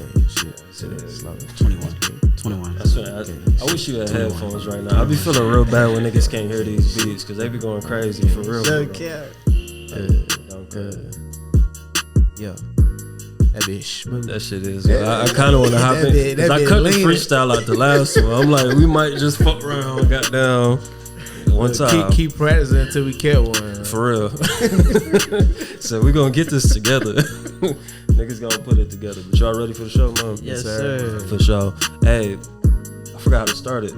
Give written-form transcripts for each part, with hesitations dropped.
can't shit. Sit there slow. 21. I wish you had headphones right now. I be feeling real bad when niggas can't hear these beats because they be going crazy for real. Don't care. Yeah. That bitch smooth. That shit is. I kind of want to hop in because I cut the freestyle out the last one. I'm like, we might just fuck around, goddamn. One time. Keep practicing until we get one. For real. So we gonna get this together. Niggas gonna put it together. But y'all ready for the show, man? Yes, sir. For sure. Hey, I forgot how to start it.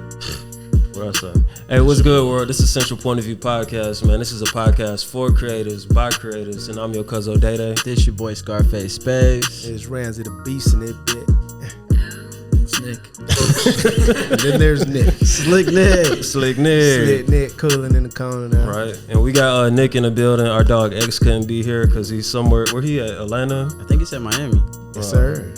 What I say? Hey, what's good, world? This is Central Point of View Podcast, man. This is a podcast for creators, by creators, and I'm your cousin Day. This your boy Scarface Space. It's Ramsey the Beast in it, bit. It's Nick. And then there's Nick. Slick Nick. Slick Nick cooling in the corner now. Right. And we got Nick in the building. Our dog X couldn't be here because he's somewhere. Where he at? Atlanta? I think he's at Miami. Yes, sir.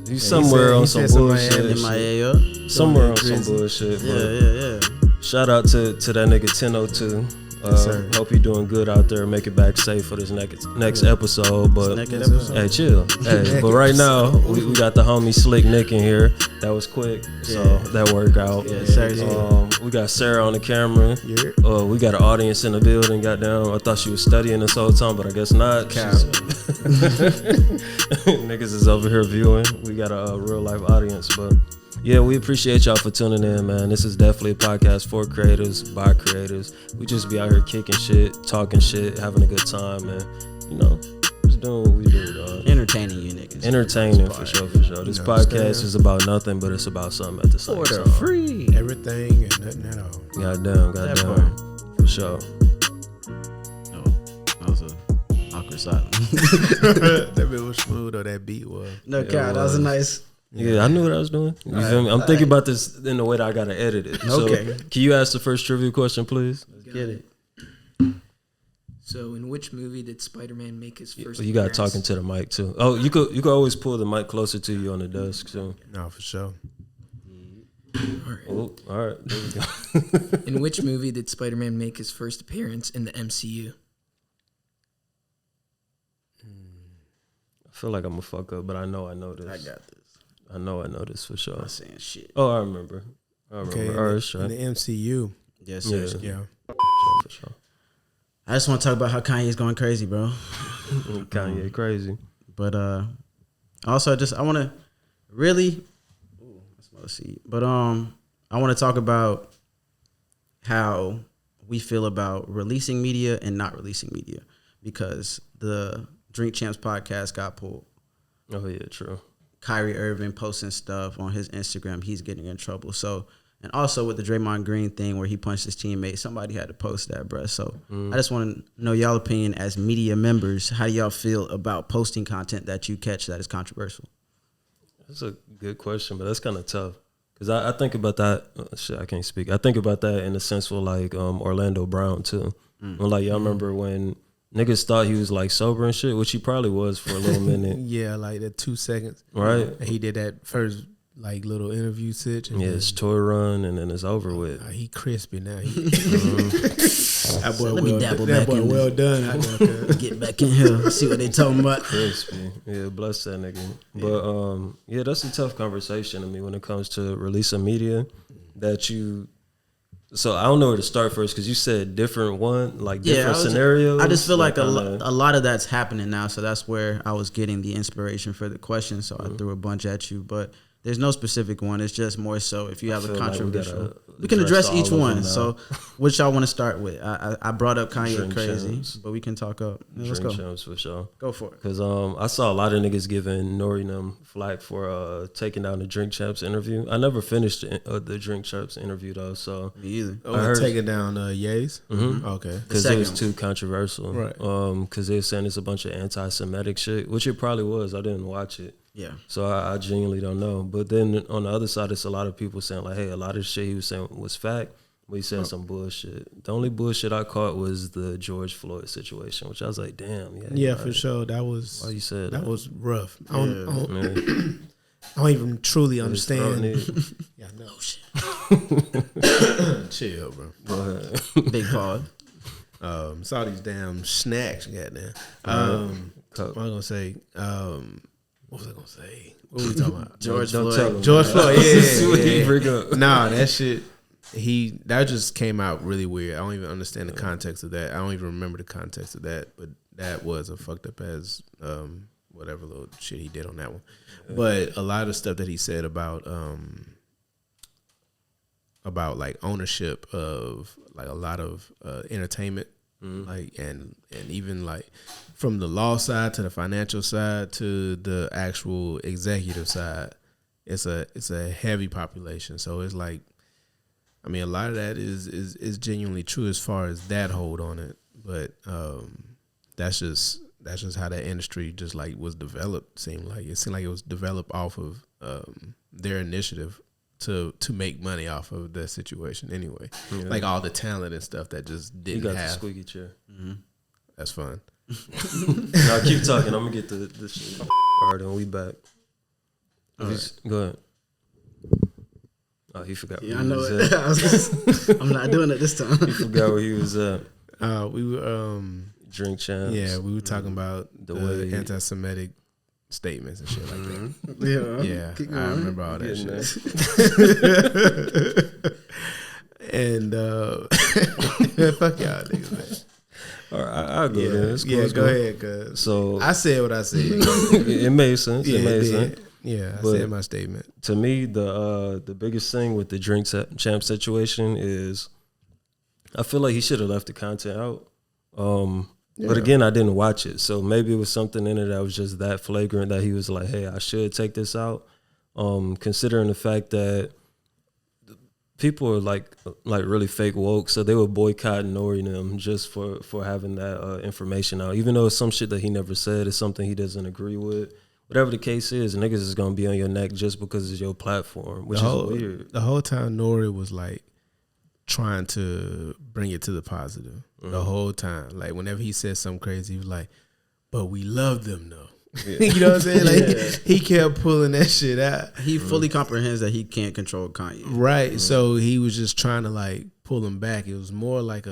He's somewhere on some bullshit. MIA. Somewhere on some bullshit. Yeah. Shout out to that nigga 1002. Yes, sir. Hope you doing good out there. Make it back safe for this next episode. But hey, chill. Hey, but right now we got the homie Slick Nick in here. That was quick, so that worked out. Yeah, sir. We got Sarah on the camera. Yeah. We got an audience in the building. Goddamn, I thought she was studying this whole time, but I guess not. Niggas is over here viewing. We got a real life audience, but. Yeah, we appreciate y'all for tuning in, man. This is definitely a podcast for creators, by creators. We just be out here kicking shit, talking shit, having a good time, man. You know, just doing what we do, dog. Entertaining you niggas. Entertaining, for sure. This podcast is about nothing, but it's about something at the same time. Free. Everything and nothing at all. Goddamn. For sure. No, that was an awkward silence. That bit was smooth, or that beat was. No, God, that was a nice... Yeah, I knew what I was doing. You feel me? I'm thinking about this in the way that I gotta edit it. Okay. So, can you ask the first trivia question, please? Let's get it. So, in which movie did Spider-Man make his first You got appearance? talking to the mic too. Oh, you could always pull the mic closer to you on the desk. So. No, for sure. All right. There we go. In which movie did Spider-Man make his first appearance in the MCU? I feel like I'm a fuck up, but I know this. I got this. I know this for sure. I'm not saying shit. Oh, I remember. Okay, All right, sure. in the MCU. Yes, sir. Yeah. For sure. I just want to talk about how Kanye's going crazy, bro. Kanye crazy. But also I want to really, I smell a seed. But I want to talk about how we feel about releasing media and not releasing media, because the Drink Champs podcast got pulled. Oh yeah, true. Kyrie Irving posting stuff on his Instagram, he's getting in trouble. So, and also with the Draymond Green thing where he punched his teammate, somebody had to post that, bruh. So I just want to know y'all opinion as media members. How do y'all feel about posting content that you catch that is controversial? That's a good question, but that's kind of tough. Because I think about that. I can't speak. I think about that in the sense with like Orlando Brown too. Like y'all remember when niggas thought he was like sober and shit, which he probably was for a little minute. Yeah, like that 2 seconds. Right. And he did that first like little interview sit. Yeah, it's tour run and then it's over with. He crispy now. That boy, let me dabble that back boy in. Well done. Get back in here, see what they talking about. Crispy. Yeah, bless that nigga. But yeah, that's a tough conversation to me when it comes to releasing media that you. So I don't know where to start first because you said different scenarios. I just feel like a lot of that's happening now. So that's where I was getting the inspiration for the question. So I threw a bunch at you, but there's no specific one. It's just more so if you have a controversial. Like we can address each one. So which y'all want to start with? I brought up Kanye Drink crazy, Champs. but we can talk up. Let's Drink go. Champs for sure. Go for it. Because I saw a lot of niggas giving Nori and them flack for taking down the Drink Champs interview. I never finished the Drink Champs interview though, so Me either. I heard taking down Ye's. Mm-hmm. Okay. Because it was too controversial. Right. Because they were saying it's a bunch of anti-Semitic shit, which it probably was. I didn't watch it. Yeah. So I genuinely don't know. But then on the other side, it's a lot of people saying like, hey, a lot of shit he was saying was fact, but he said some bullshit. The only bullshit I caught was the George Floyd situation, which I was like, damn. Yeah, for sure. That was. Why you said that? Was rough. I don't even truly understand. Yeah, I know. Chill, bro. Go ahead. Big pause. Saw these damn snacks, goddamn. What was I gonna say? What was I gonna say? What were we talking about? George Don't Floyd. tell him. George Floyd. Yeah. Bring up. Nah, that shit. That just came out really weird. I don't even understand the context of that. I don't even remember the context of that. But that was a fucked up as whatever little shit he did on that one. But a lot of stuff that he said about like ownership of like a lot of entertainment, like and even like from the law side to the financial side to the actual executive side, it's a heavy population. So it's like, I mean, a lot of that is genuinely true as far as that hold on it, but that's just how that industry just like was developed. It seemed like it was developed off of their initiative to make money off of that situation anyway. Yeah. Like all the talent and stuff that just didn't have. You got the squeaky chair. Mm-hmm. That's fun. Now keep talking. I'm gonna get the shit. All right, and we back. Right. Go ahead. Oh, he forgot. Yeah, I know it. I'm not doing it this time. He forgot where he was at. We were Drink champs. Yeah, we were talking about the way anti-Semitic statements and shit like that. Yeah, I remember all that shit. And fuck y'all niggas, man. All right, I'll go there. Cool, go ahead, cuz. So I said what I said. It made sense. Yeah, it made sense. Yeah, I said my statement. To me, the biggest thing with the Drink Champ situation is I feel like he should have left the content out. But again, I didn't watch it. So maybe it was something in it that was just that flagrant that he was like, hey, I should take this out. Considering the fact that people are like really fake woke, so they were boycotting Nori and them just for having that information out. Even though it's some shit that he never said, it's something he doesn't agree with. Whatever the case is, niggas is gonna be on your neck just because it's your platform, which is weird. The whole time Nori was like trying to bring it to the positive. The whole time. Like whenever he said something crazy, he was like, but we love them though. Yeah. You know what I'm saying? Like he kept pulling that shit out. He fully comprehends that he can't control Kanye. Right. So he was just trying to like pull him back. It was more like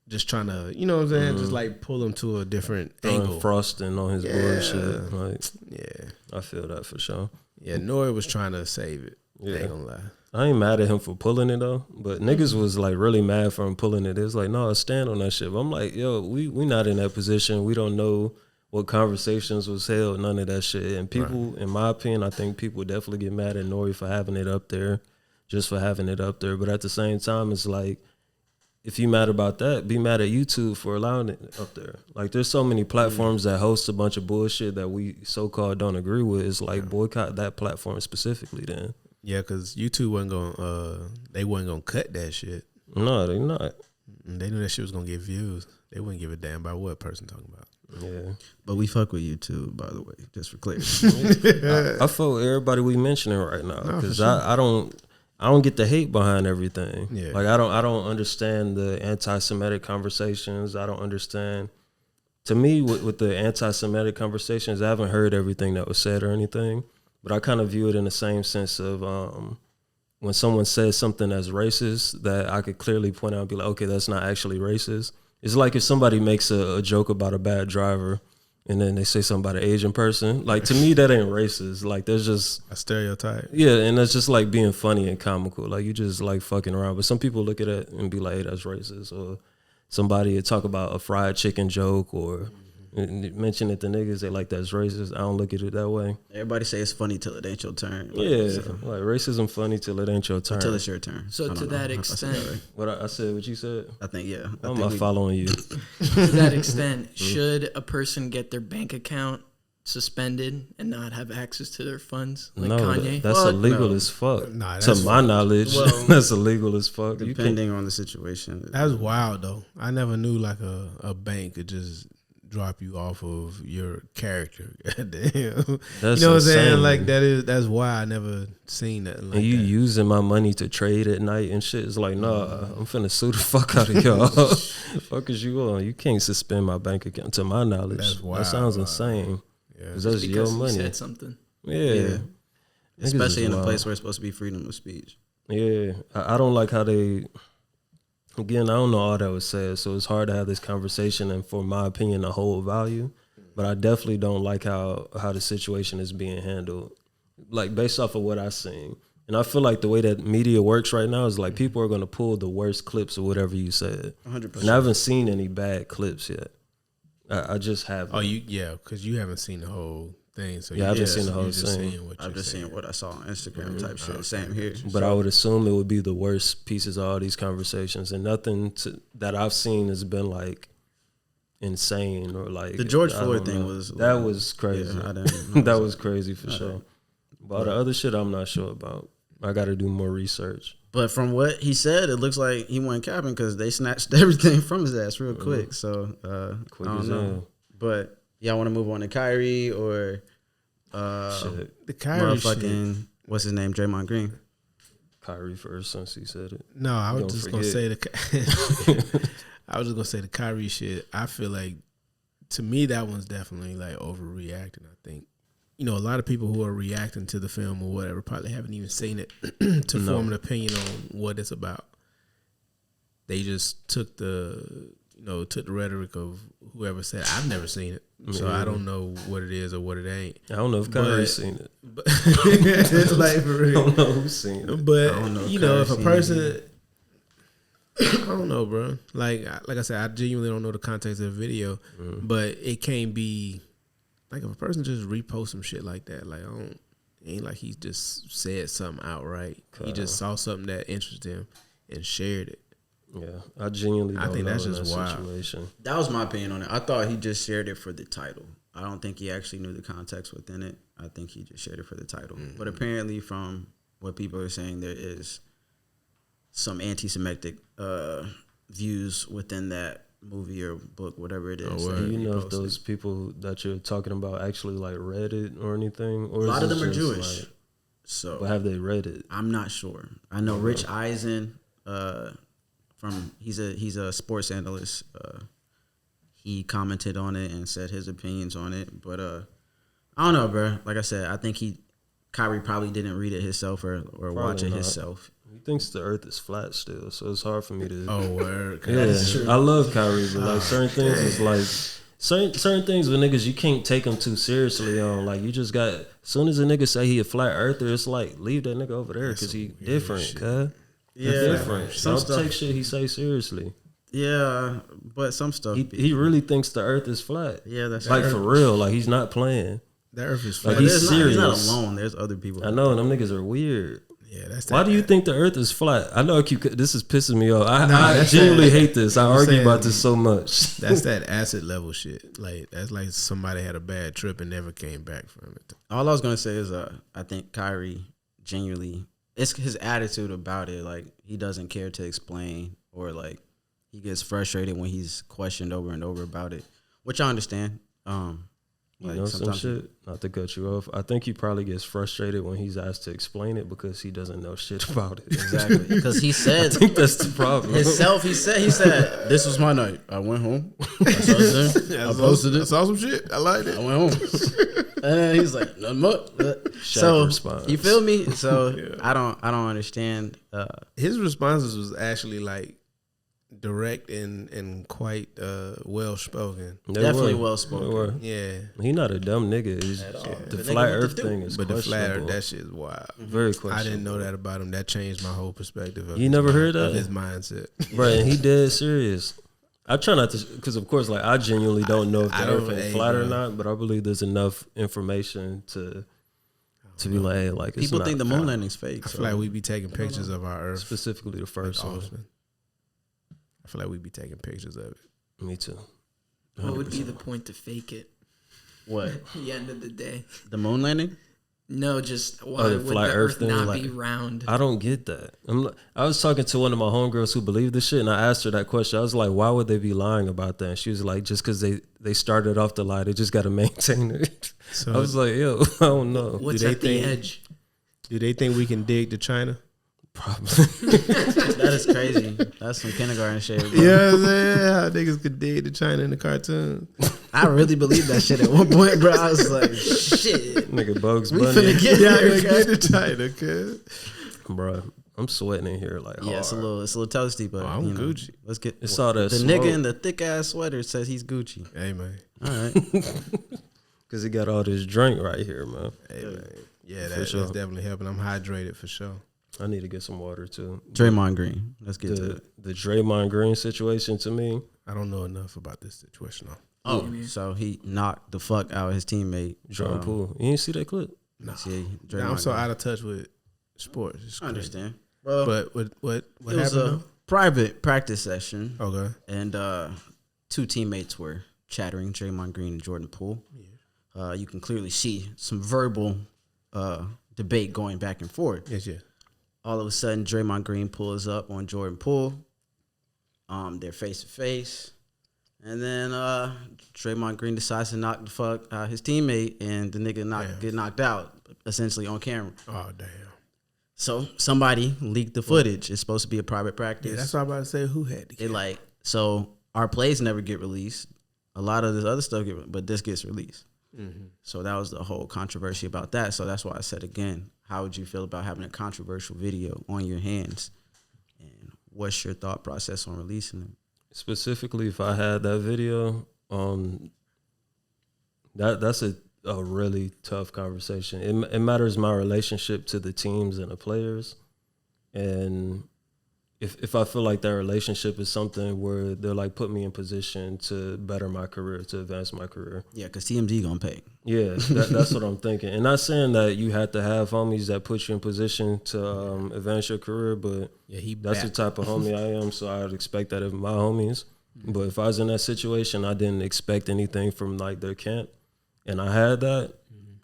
just trying to, you know what I'm saying? Just like pull him to a different angle. Frosting on his bullshit. Like, yeah. I feel that for sure. Yeah, Nori was trying to save it. Yeah. I ain't gonna lie. I ain't mad at him for pulling it though, but niggas was like really mad for him pulling it. It's like, no, stand on that shit. But I'm like, yo, we not in that position. We don't know what conversations was held, none of that shit. And people, in my opinion, I think people definitely get mad at Nori for having it up there, just for having it up there. But at the same time, it's like, if you mad about that, be mad at YouTube for allowing it up there. Like, there's so many platforms that host a bunch of bullshit that we so-called don't agree with. It's like, boycott that platform specifically then. Yeah, because YouTube wasn't gonna cut that shit. No, they not. They knew that shit was gonna get views. They wouldn't give a damn about what person talking about. Yeah, but we fuck with YouTube, by the way, just for clarity. I fuck with everybody we mentioning right now because I don't get the hate behind everything. Yeah. Like I don't understand the anti-Semitic conversations. I don't understand. To me, with the anti-Semitic conversations, I haven't heard everything that was said or anything. But I kind of view it in the same sense of when someone says something that's racist that I could clearly point out and be like, okay, that's not actually racist. It's like if somebody makes a joke about a bad driver and then they say something about an Asian person. Like, to me, that ain't racist. Like, there's just a stereotype. Yeah, and that's just like being funny and comical. Like, you just like fucking around. But some people look at it and be like, hey, that's racist. Or somebody would talk about a fried chicken joke or mention it to niggas, they like that's racist. I don't look at it that way. Everybody say it's funny till it ain't your turn. Like racism funny till it ain't your turn. Until it's your turn. So to that extent, what I said, what you said? I think I'm not following you. To that extent, should a person get their bank account suspended and not have access to their funds like Kanye? That's illegal as fuck. Nah, to my knowledge, that's illegal as fuck. Depending on the situation. That's wild though. I never knew like a bank could just drop you off of your character. Damn. You know what I'm saying? Like that's why I never seen that. Like, and you using my money to trade at night and shit. It's like, nah, I'm finna sue the fuck out of y'all. Fuck is you on? You can't suspend my bank account. To my knowledge, that's wild, that sounds insane. Yeah, that's your money. You said something. Yeah. Especially in a place where it's supposed to be freedom of speech. Yeah, I don't like how they. Again, I don't know all that was said, so it's hard to have this conversation and, for my opinion, to hold value. but I definitely don't like how the situation is being handled, like based off of what I've seen. And I feel like the way that media works right now is like people are going to pull the worst clips of whatever you said. 100%. And I haven't seen any bad clips yet. I just haven't. Oh, because you haven't seen the whole thing. So yeah, I haven't seen the whole thing. I've just seen what I saw on Instagram type shit. Same here. But I would assume it would be the worst pieces of all these conversations, and nothing that I've seen has been like insane or like the George Floyd thing was crazy. Yeah, I didn't that was crazy for sure. But all the other shit, I'm not sure about. I got to do more research. But from what he said, it looks like he went capping because they snatched everything from his ass real quick. So Quick I don't as know. hell. But y'all want to move on to Kyrie or Shit. the Kyrie motherfucking shit. What's his name? Draymond Green. Kyrie first since he said it. No, I was Don't just gonna forget. say I was just gonna say the Kyrie shit. I feel like to me that one's definitely like overreacting. I think a lot of people who are reacting to the film or whatever probably haven't even seen it to form an opinion on what it's about. They just took the rhetoric of whoever said I've never seen it, so I don't know what it is or what it ain't. I don't know if Kyrie's seen it. But it's like for real. I don't know who's seen it. But I don't know if a person, I don't know, bro. Like I said, I genuinely don't know the context of the video, but it can't be like if a person just reposts some shit like that. Like it ain't like he just said something outright. He just saw something that interested him and shared it. Yeah, I genuinely don't think know that's in just that wild. situation. That was my opinion on it. I thought he just shared it for the title. I don't think he actually knew the context within it. I think he just shared it for the title. But apparently, from what people are saying, there is some anti-Semitic views within that movie or book, whatever it is. Do you know if those people that you're talking about actually like read it or anything? Or A lot of is them it are just, Jewish. like, So but have they read it? I'm not sure. I know Rich Eisen, he's a sports analyst. He commented on it and said his opinions on it. But I don't know, bro. Like I said, I think Kyrie probably didn't read it himself or watch it not. himself. He thinks the earth is flat still, so it's hard for me to. Oh, word. Yeah, I love Kyrie, but like certain things is like certain things with niggas you can't take them too seriously on. Like you just got, as soon as a nigga say he a flat earther, it's like leave that nigga over there because he different, cuz. Yeah, Different. some Don't stuff. take shit he say seriously. Yeah, but some stuff. He really thinks the earth is flat. Yeah, that's Like right. for real. Like he's not playing. The earth is Like flat. he's He's not serious. alone. There's other people. I know, and them niggas are weird. Yeah, that's Why that. do you think the earth is flat? I know this is pissing me off. I that's genuinely that. hate this. I I'm argue saying- about this so much. That's that acid level shit. Like that's like somebody had a bad trip and never came back from it. All I was gonna say is, I think Kyrie genuinely, it's his attitude about it. Like he doesn't care to explain, or like he gets frustrated when he's questioned over and over about it, which I understand. You Like know some sometimes shit? Not to cut you off. I think he probably gets frustrated when he's asked to explain it because he doesn't know shit about it. exactly because he I said think that's the problem. himself. He said this was my night. I went home. I saw this thing, I posted I it. saw some shit. I liked I it. went home. And then he's like, nothing much. So response. you feel me? So I don't understand. His responses was actually like direct and quite well spoken. They Definitely were. well spoken. They were. Yeah, He not a dumb nigga. He's, At all. the The nigga flat what to earth do. thing is but the flat questionable. that shit is wild. Very questionable. I didn't know that about him. That changed my whole perspective. Of You his never mind- heard that? of his mindset. Right, and he dead serious. I try not to, because of course, like I genuinely don't know if the I earth don't- ain't hey, flat or bro. not, but I believe there's enough information to be like, hey, like it's People not think the moon landing's fake. I So. feel like we be taking pictures of our Earth specifically the first one. often. I feel like we be taking pictures of it. Me too. What would be the point to fake it? What? At the end of the day, The moon landing? no. Just why the would flat the Earth Earth thing, not like- be round? I don't get that. I was talking to one of my homegirls who believed this shit, and I asked her that question. I was like, why would they be lying about that? And she was like, just because they started off the lie, they just got to maintain it. So I was like, yo, I don't know. What's do they at the think- edge? do they think we can dig to China? Probably. That is crazy. That's some kindergarten shit. Bro. Yeah, how niggas could dig to China in the cartoon. I really believed that shit at one point, bro. I was like, shit. Nigga Bugs We Bunny. finna get Yeah, there, get guys. to China, cuz. Bruh. I'm sweating in here like hard. Yeah, it's a little toasty, but I'm you know, Gucci. let's get It's all that the smoke. nigga in the thick ass sweater says he's Gucci. Hey man. All right. Cause he got all this drink right here, man. Hey man. Yeah, For that's sure. definitely helping. I'm hydrated for sure. I need to get some water too. Draymond Green. Let's get to it. The Draymond Green situation to me. I don't know enough about this situation though. Oh, so he knocked the fuck out of his teammate Jordan Poole. You didn't see that clip? No. See, I'm so Green. out of touch with sports. It's I crazy. understand. Well, But what it was happened? a though? private practice session, Okay. and two teammates were chattering, Draymond Green and Jordan Poole. You can clearly see some verbal debate going back and forth. Yes, yeah. All of a sudden, Draymond Green pulls up on Jordan Poole. They're face to face. And then Draymond Green decides to knock the fuck out his teammate, and the nigga get knocked out, essentially on camera. Oh damn. So somebody leaked the footage. It's supposed to be a private practice. Yeah, that's what I'm about to say. Who had the camera? So our plays never get released. A lot of this other stuff but this gets released. Mm-hmm. So that was the whole controversy about that. So that's why I said again, how would you feel about having a controversial video on your hands? And what's your thought process on releasing it? Specifically, if I had that video, that's a really tough conversation. It matters my relationship to the teams and the players, and if I feel like that relationship is something where they're like put me in position to better my career, to advance my career. Yeah, because TMZ gonna pay. Yeah, that's what I'm thinking. And not saying that you have to have homies that put you in position to advance your career, but that's the type of homie I am, so I would expect that of my homies. But if I was in that situation, I didn't expect anything from like their camp, and I had that,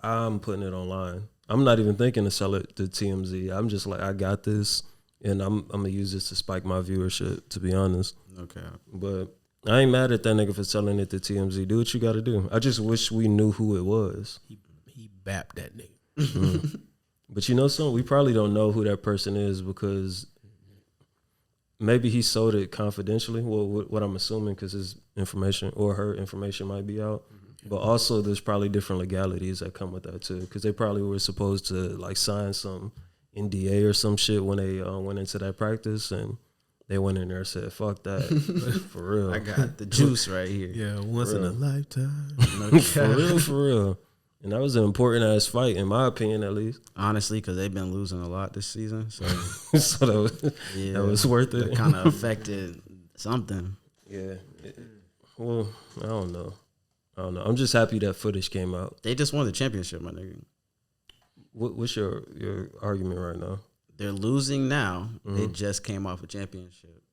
I'm putting it online. I'm not even thinking to sell it to TMZ. I'm just like, I got this, and I'm gonna use this to spike my viewership, to be honest. Okay. But I ain't mad at that nigga for selling it to TMZ. Do what you got to do. I just wish we knew who it was. He bapped that nigga. But you know something? We probably don't know who that person is because maybe he sold it confidentially. Well, what I'm assuming, because his information or her information might be out. But also, there's probably different legalities that come with that too, because they probably were supposed to like sign some NDA or some shit when they went into that practice, and they went in there and said, "Fuck that," for real. I got the juice right here. Yeah, once in a lifetime. For real. And that was an important ass fight, in my opinion, at least. Honestly, because they've been losing a lot this season. So, So that was worth it. That kind of affected something. Yeah. Well, I don't know. I'm just happy that footage came out. They just won the championship, my nigga. What's your argument right now? They're losing now. They just came off a championship.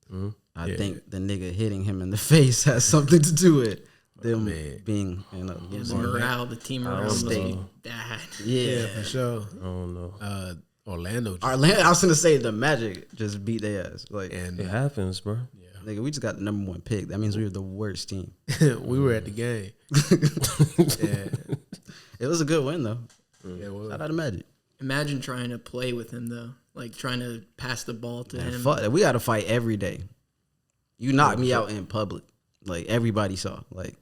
I think the nigga hitting him in the face has something to do with them being in a the morale, the team morale must be bad. Yeah, For sure. I don't know. Orlando. I was gonna say the Magic just beat their ass. Like, And It happens, bro. nigga, we just got the number 1 pick. That means we were the worst team. we were at the game. It was a good win though. Yeah, well, Shout out to Magic. Imagine trying to play with him though, like trying to pass the ball to him. Fuck that. We got to fight every day. You knocked me out in public. Like, everybody saw. Like,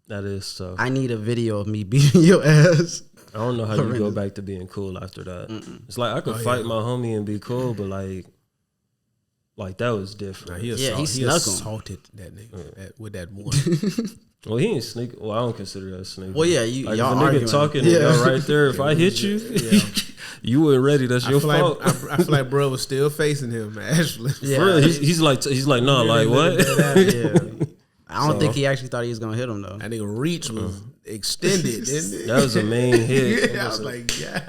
That is so. I need a video of me beating your ass. I don't know how you go back to being cool after that. It's like I could fight my homie and be cool, but like that was different. he he he snuck him. assaulted that nigga with that one. Well, he ain't sneak. Well, I don't consider that sneaking. Well, yeah, like y'all if a nigga arguing. talking and y'all right there. If I hit you, you weren't ready. That's your fault. I feel like bro was still facing him, actually. Yeah. For real, he's like, no, like what? Yeah. I don't think he actually thought he was gonna hit him though. That nigga reach was extended, didn't it? That was a main hit. I was like, yeah.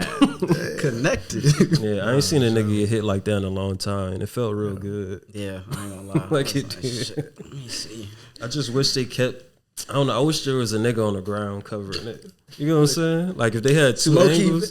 Connected. Yeah, I ain't seen a nigga get hit like that in a long time, and it felt real good. Yeah, I ain't gonna lie. Like I it was did. shit, let me see. I just wish they kept. I don't know. I wish there was a nigga on the ground covering it. You know what I'm saying? Like if they had two angles,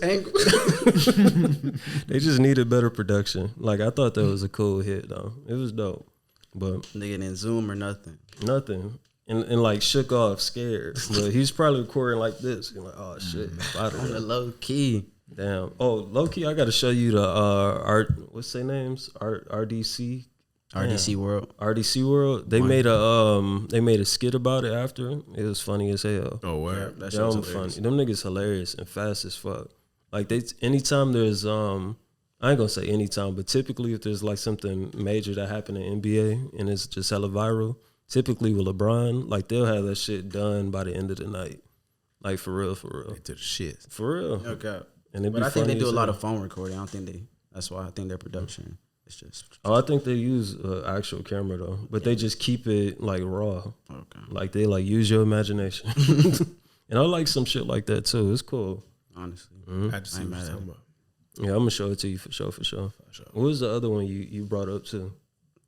they just needed better production. Like I thought that was a cool hit though. It was dope, but Nigga didn't zoom or nothing. nothing. And like shook off, scared. But he's probably recording like this. You're like, oh shit, On the low key. damn. Oh, low key, I got to show you the art. What's their names? RDC. RDC World. RDC World. They made a skit about it after. It was funny as hell. Oh, wow. That shit was Them hilarious. funny. Them niggas hilarious and fast as fuck. Like anytime there's a I ain't gonna say anytime, but typically if there's like something major that happened in NBA and it's just hella viral, typically with LeBron, like they'll have that shit done by the end of the night. Like for real. To the shit. For real. Okay. And But I think they do a lot of phone recording. I don't think that's why I think their production is just. Oh, I think they use actual camera though, but they just keep it like raw. Okay. Like they like use your imagination. And I like some shit like that too. It's cool. Honestly. I just see what you're talking about. Yeah, I'm gonna show it to you for sure. What was the other one you brought up too?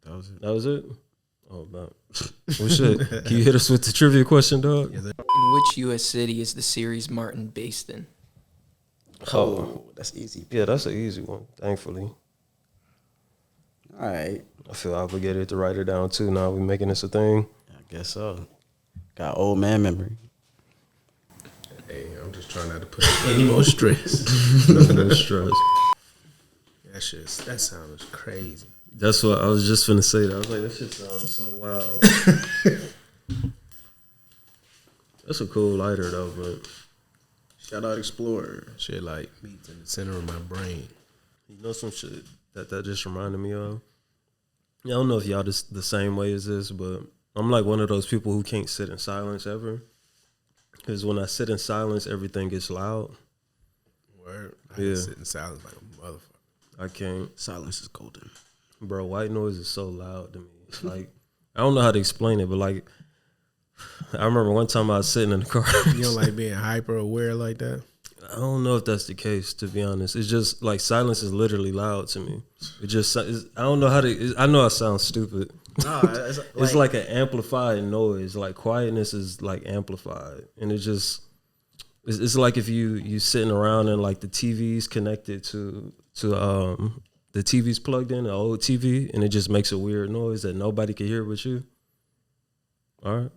That was it? Oh, about. Well, shit. Can you hit us with the trivia question, dog? In which U.S. city is the series Martin based in? Oh, that's easy. Yeah, that's an easy one, thankfully. All right. I feel obligated to write it down too. Now we making this a thing. I guess so. Got old man memory. Hey, I'm just trying not to put any more stress. No stress. That sounds crazy. That's what I was just finna say. That I was like, that shit sounds so wild. That's a cool lighter though, but Shout out Explorer. Shit like meets in the center of my brain. you know some shit that just reminded me of. Yeah, I don't know if y'all just the same way as this, but I'm like one of those people who can't sit in silence ever. Because when I sit in silence, everything gets loud. Word. I Yeah. can sit in silence like a motherfucker. I can't. Silence is golden. Bro, white noise is so loud to me. It's like, I don't know how to explain it, but like, I remember one time I was sitting in the car. You don't like being hyper aware like that? I don't know if that's the case, to be honest. It's just like silence is literally loud to me. It just, I don't know how to, I know I sound stupid. No, It's like an amplified noise. Like quietness is like amplified. And it just, it's like if you sitting around and like the TV's connected to the TV's plugged in, the old TV, and it just makes a weird noise that nobody can hear but you. All right.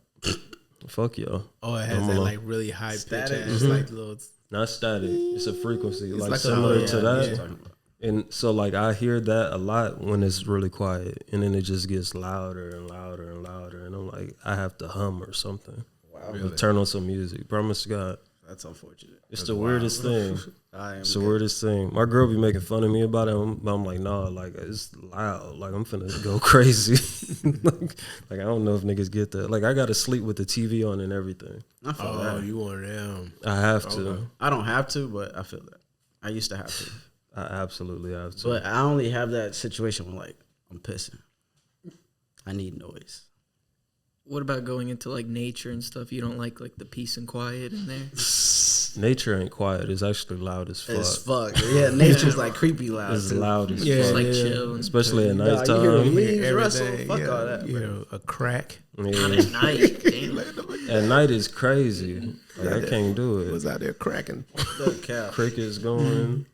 Fuck y'all. Oh, it has that like really high pitch Static. ass like little. Not static. It's a frequency. It's Like like similar a- to yeah, that. yeah. And so like I hear that a lot when it's really quiet. And then it just gets louder and louder and louder. And I'm like, I have to hum or something. Wow. Really? Turn on some music. Promise to God. That's unfortunate. It's That's the wild. weirdest thing. It's It's the weirdest thing. My girl be making fun of me about it. I'm like, nah, like it's loud. Like I'm finna go crazy. like I don't know if niggas get that. Like I gotta sleep with the TV on and everything. I feel Oh, that. you one of them. I have to. Okay. I don't have to, but I feel that. I used to have to. I absolutely have to. But I only have that situation when like I'm pissing. I need noise. What about going into like nature and stuff? You don't like the peace and quiet in there? Nature ain't quiet. It's actually loud as fuck. It's fuck. Yeah, nature's like creepy loud. It's too. loud as Yeah, Just fuck. like chill. And Especially at Nah, you nighttime. hear the You leaves hear rustle. everything, Fuck yeah, all that. You bro. know, a crack. not Yeah. at night. Damn. At night is crazy. Like, I can't do It was it. out there cracking. The cat. Crickets going.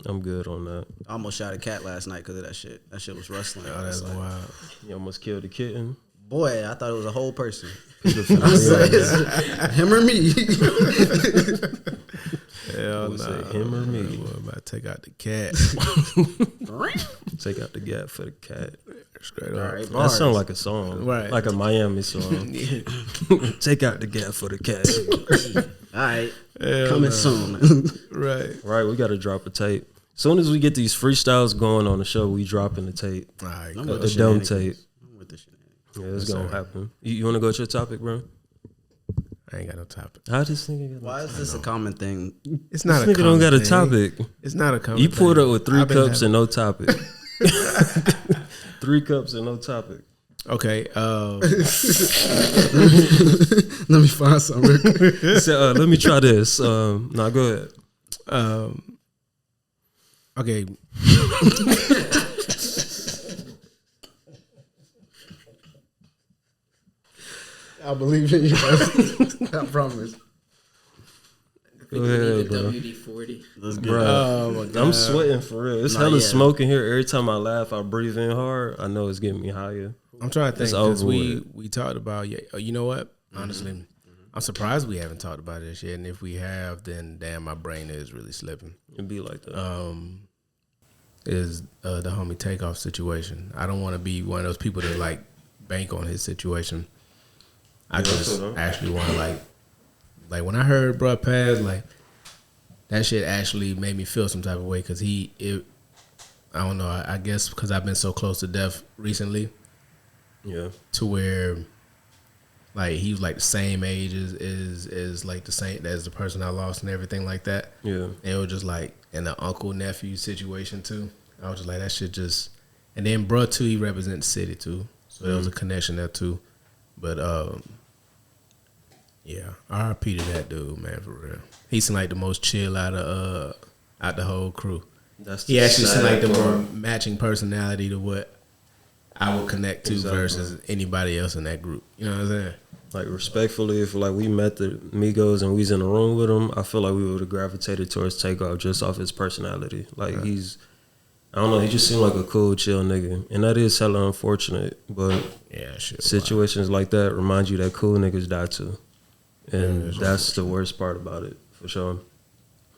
I'm good on that. I almost shot a cat last night because of that shit. That shit was rustling. Oh, I was that's like, wild. You almost killed a kitten. boy, I thought it was a whole person. Yeah. Him or me? Hell Would no. say him or me. Boy, about to take out the cat. Take out the gap for the cat. Straight All up. right, That bars. sounds like a song, Right. like a Miami song. Take out the gap for the cat. All right, Hell coming no. soon. Right. Right, we got to drop a tape. Soon as we get these freestyles going on the show, we dropping the tape, All right. I'm Cool. with the the dumb shenanigans. tape. I'm with the shenanigans. Yeah, it's Yes, gonna sir. happen. You want to go to your topic, bro? I ain't got no topic. How this nigga got Why is this a common thing? It's not This a nigga don't got a common thing. topic. It's not a common You pulled thing. up with 3 I've been cups having- and no topic. 3 cups and no topic. Okay. Let me find something. So, let me try this. Nah, go ahead. Okay. I believe in you. I promise. Go ahead, the bro. WD-40. Let's go. Bro, Oh my god. I'm sweating for real. It's Nah, hella yeah. smoke in here. Every time I laugh, I breathe in hard. I know it's getting me higher. I'm trying to think It's because over we talked about you know what? Honestly, I'm surprised we haven't talked about this yet. And if we have, then damn, my brain is really slipping. It'd be like that. Is the homie Takeoff situation? I don't want to be one of those people that like bank on his situation. I Yeah, just so, actually want to like when I heard bruh pass, like that shit actually made me feel some type of way because I don't know. I guess because I've been so close to death recently. Yeah. To where, like, he was like the same age as like the same as the person I lost and everything like that. Yeah. And it was just like in the uncle nephew situation too. I was just like, that shit just. And then bruh too, he represents the city too, so there was a connection there too. But yeah, R.I.P. to that dude, man, for real. He seemed like the most chill out the whole crew. He actually seemed like the more matching personality to what I would connect to versus anybody else in that group. You know what I'm saying? Like, respectfully, if like we met the Migos and we was in a room with him, I feel like we would have gravitated towards Takeoff just off his personality. Like, I don't know, he just seemed like a cool, chill nigga. And that is hella unfortunate, but yeah, shit, situations like that remind you that cool niggas die too. And that's the worst part about it, for sure.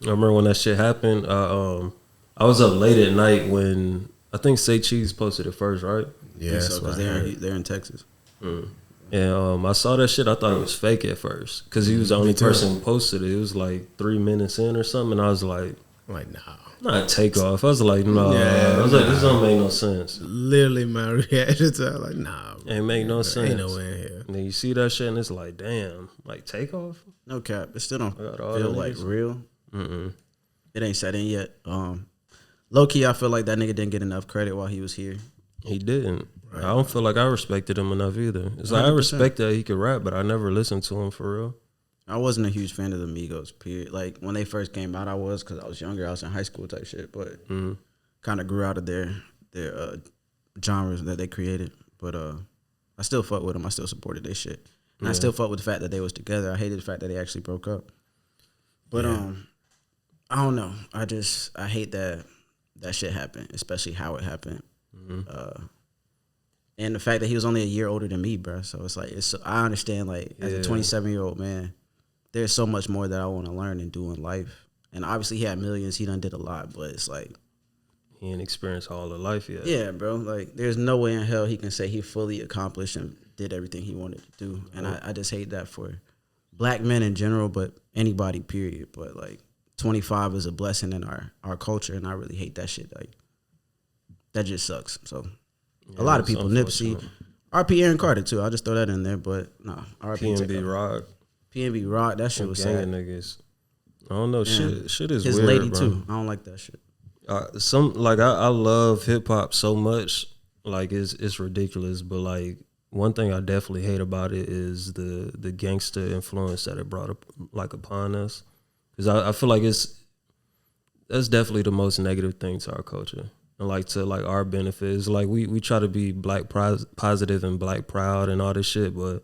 I remember when that shit happened, I was up late at night when, I think Say Cheese posted it first, right? Yeah, because they're in Texas. And I saw that shit. I thought it was fake at first because he was the only person who posted it. It was like 3 minutes in or something, and I was like, nah. Not Takeoff. I was like, no. Yeah, I was like, this don't make no sense. Literally, my reaction to it, like, nah. Bro. Ain't make no sense. Ain't no way in here. And then you see that shit, and it's like, damn, like Takeoff? No cap. It still don't feel like real. It ain't set in yet. Low key, I feel like that nigga didn't get enough credit while he was here. He didn't. Right. I don't feel like I respected him enough either. It's like 100%. I respect that he could rap, but I never listened to him for real. I wasn't a huge fan of the Migos, period. Like, when they first came out, I was, because I was younger. I was in high school type shit, but kind of grew out of their genres that they created. But I still fuck with them. I still supported their shit. And I still fuck with the fact that they was together. I hated the fact that they actually broke up. But I don't know. I hate that shit happened, especially how it happened. And the fact that he was only a year older than me, bro. So it's like, I understand, like, as a 27-year-old man, there's so much more that I want to learn and do in life. And obviously he had millions. He done did a lot, but it's like, he ain't experienced all of life yet. Yeah, bro. Like, there's no way in hell he can say he fully accomplished and did everything he wanted to do. And I just hate that for black men in general, but anybody, period. But, like, 25 is a blessing in our culture, and I really hate that shit. Like, that just sucks. So, a lot of people, Nipsey, RP Aaron Carter, too. I'll just throw that in there, but, nah. RP PNB Rock. PNB Rock, that shit was sad. Niggas. I don't know, shit is his weird, His lady, bro. too. I don't like that shit. I love hip hop so much, like it's ridiculous. But like one thing I definitely hate about it is the gangster influence that it brought up like upon us, because I feel like that's definitely the most negative thing to our culture and like to like our benefits. Like we try to be black positive and black proud and all this shit, but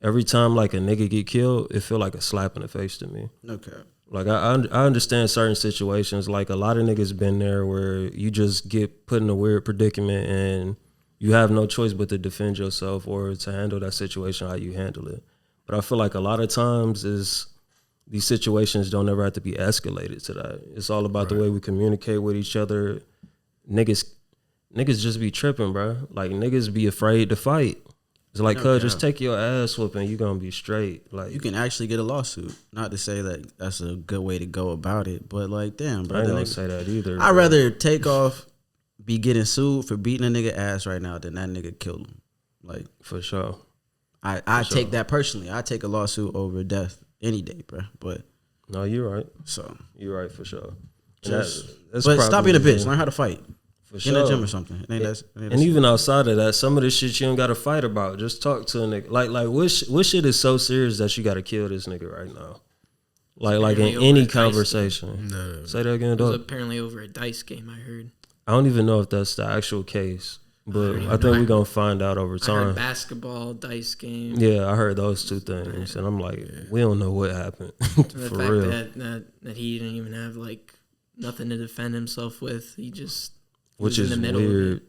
every time like a nigga get killed, it feel like a slap in the face to me. No cap. Like, I understand certain situations. Like, a lot of niggas been there where you just get put in a weird predicament and you have no choice but to defend yourself or to handle that situation how you handle it. But I feel like a lot of times these situations don't ever have to be escalated to that. It's all about the way we communicate with each other. Niggas just be tripping, bro. Like, niggas be afraid to fight. It's like, just take your ass whooping, you gonna be straight. Like, you can actually get a lawsuit. Not to say that that's a good way to go about it, but like, damn, bro. I ain't gonna say that either. I'd rather Takeoff be getting sued for beating a nigga ass right now than that nigga kill him. Like, for sure. I take that personally. I take a lawsuit over death any day, bro. But no, you're right. So you're right for sure. That's but stop being a bitch. Learn how to fight. For sure. In the gym or something. And even outside of that, some of the shit you don't got to fight about. Just talk to a nigga. Like what shit is so serious that you got to kill this nigga right now? Like in any conversation. No. Say that again, dog. It was apparently over a dice game, I heard. I don't even know if that's the actual case. But I think we're going to find out over time. I heard basketball, dice game. Yeah, I heard those two things. And I'm like, we don't know what happened. For the real. fact that he didn't even have like nothing to defend himself with. He just... Which is weird.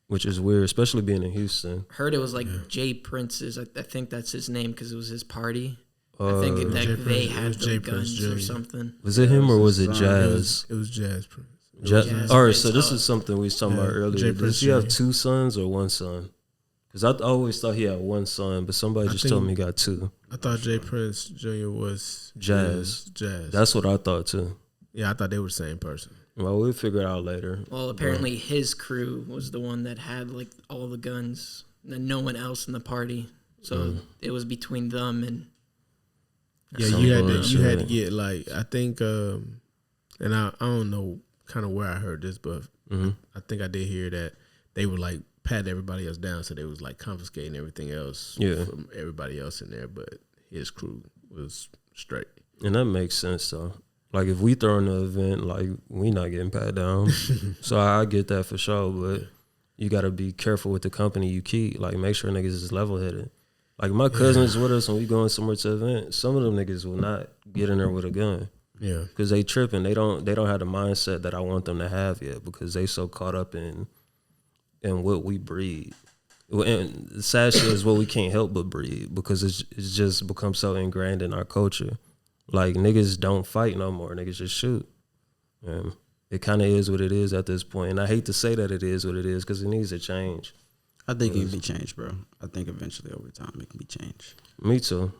Which is weird, especially being in Houston. Heard it was like Jay Prince's. I think that's his name because it was his party. I think that they had the guns or something. Was it him or was it Jazz? It was Jazz Prince. All right, so this is something we was talking about earlier. Does he have two sons or one son? Because I always thought he had one son, but somebody just told me he got two. I thought Jay Prince Jr. was Jazz. Jazz. That's what I thought too. Yeah, I thought they were the same person. Well, we'll figure it out later. Well, apparently his crew was the one that had like all the guns, and no one else in the party. So it was between them and. Yeah, you had to get like, I think, and I don't know kind of where I heard this, but I think I did hear that they would like pat everybody else down, so they was like confiscating everything else from everybody else in there, but his crew was straight. And that makes sense though. Like if we throw in an event, like we not getting pat down. So I get that for sure, but you got to be careful with the company you keep. Like make sure niggas is level headed. Like my cousins with us when we going somewhere to an event, some of them niggas will not get in there with a gun. Yeah, because they tripping. They don't have the mindset that I want them to have yet because they so caught up in what we breed. And the sad shit is what we can't help but breed because it's just become so ingrained in our culture. Like niggas don't fight no more. Niggas just shoot. It kind of is what it is at this point. And I hate to say that it is what it is because it needs to change. I think it can be changed, bro. I think eventually over time it can be changed. Me too.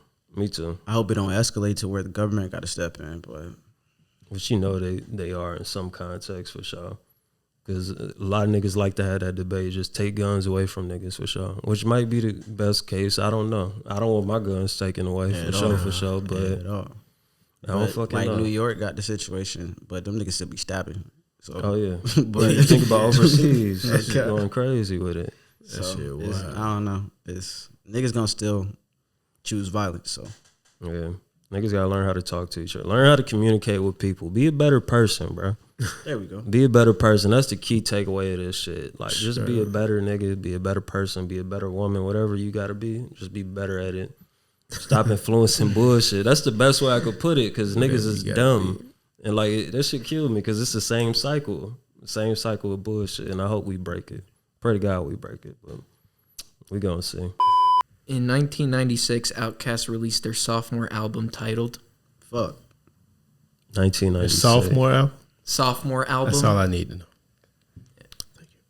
I hope it don't escalate to where the government got to step in, but you know they are in some context for sure. Because a lot of niggas like to have that debate, just take guns away from niggas for sure, which might be the best case. I don't know. I don't want my guns taken away for sure, but I don't fucking know. New York got the situation, but them niggas still be stabbing. So. Oh, yeah. But you think about overseas, it's going crazy with it. That shit wild. I don't know. It's niggas gonna still choose violence, so. Yeah. Niggas gotta learn how to talk to each other. Learn how to communicate with people. Be a better person, bro. There we go. Be a better person. That's the key takeaway of this shit. Like, just be a better nigga, be a better person, be a better woman, whatever you gotta be. Just be better at it. Stop influencing bullshit. That's the best way I could put it, because niggas is dumb. And, like, that shit killed me, because it's the same cycle. The same cycle of bullshit, and I hope we break it. Pray to God we break it, but we gonna see. In 1996, Outkast released their sophomore album titled... Fuck. 1996. Sophomore album? Sophomore album. That's all I need to know.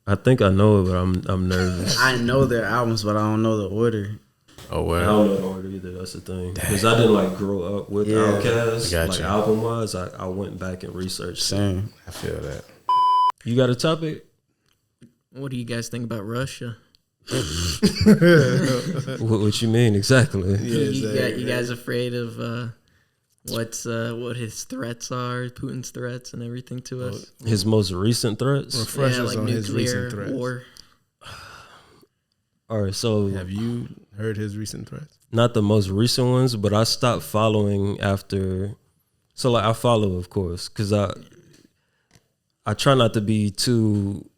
I think I know it, but I'm nervous. I know their albums, but I don't know the order. Oh, well. I don't know the order either. That's the thing. Because I didn't, like, grow up with Outkast. Like, album-wise, I went back and researched. Same. I feel that. You got a topic? What do you guys think about Russia? What you mean exactly? You guys afraid of what his threats are, Putin's threats and everything to us? His most recent threats? Refreshers on his recent threats. War. All right, so have you heard his recent threats? Not the most recent ones, but I stopped following after. So like I follow, of course, because I try not to be too.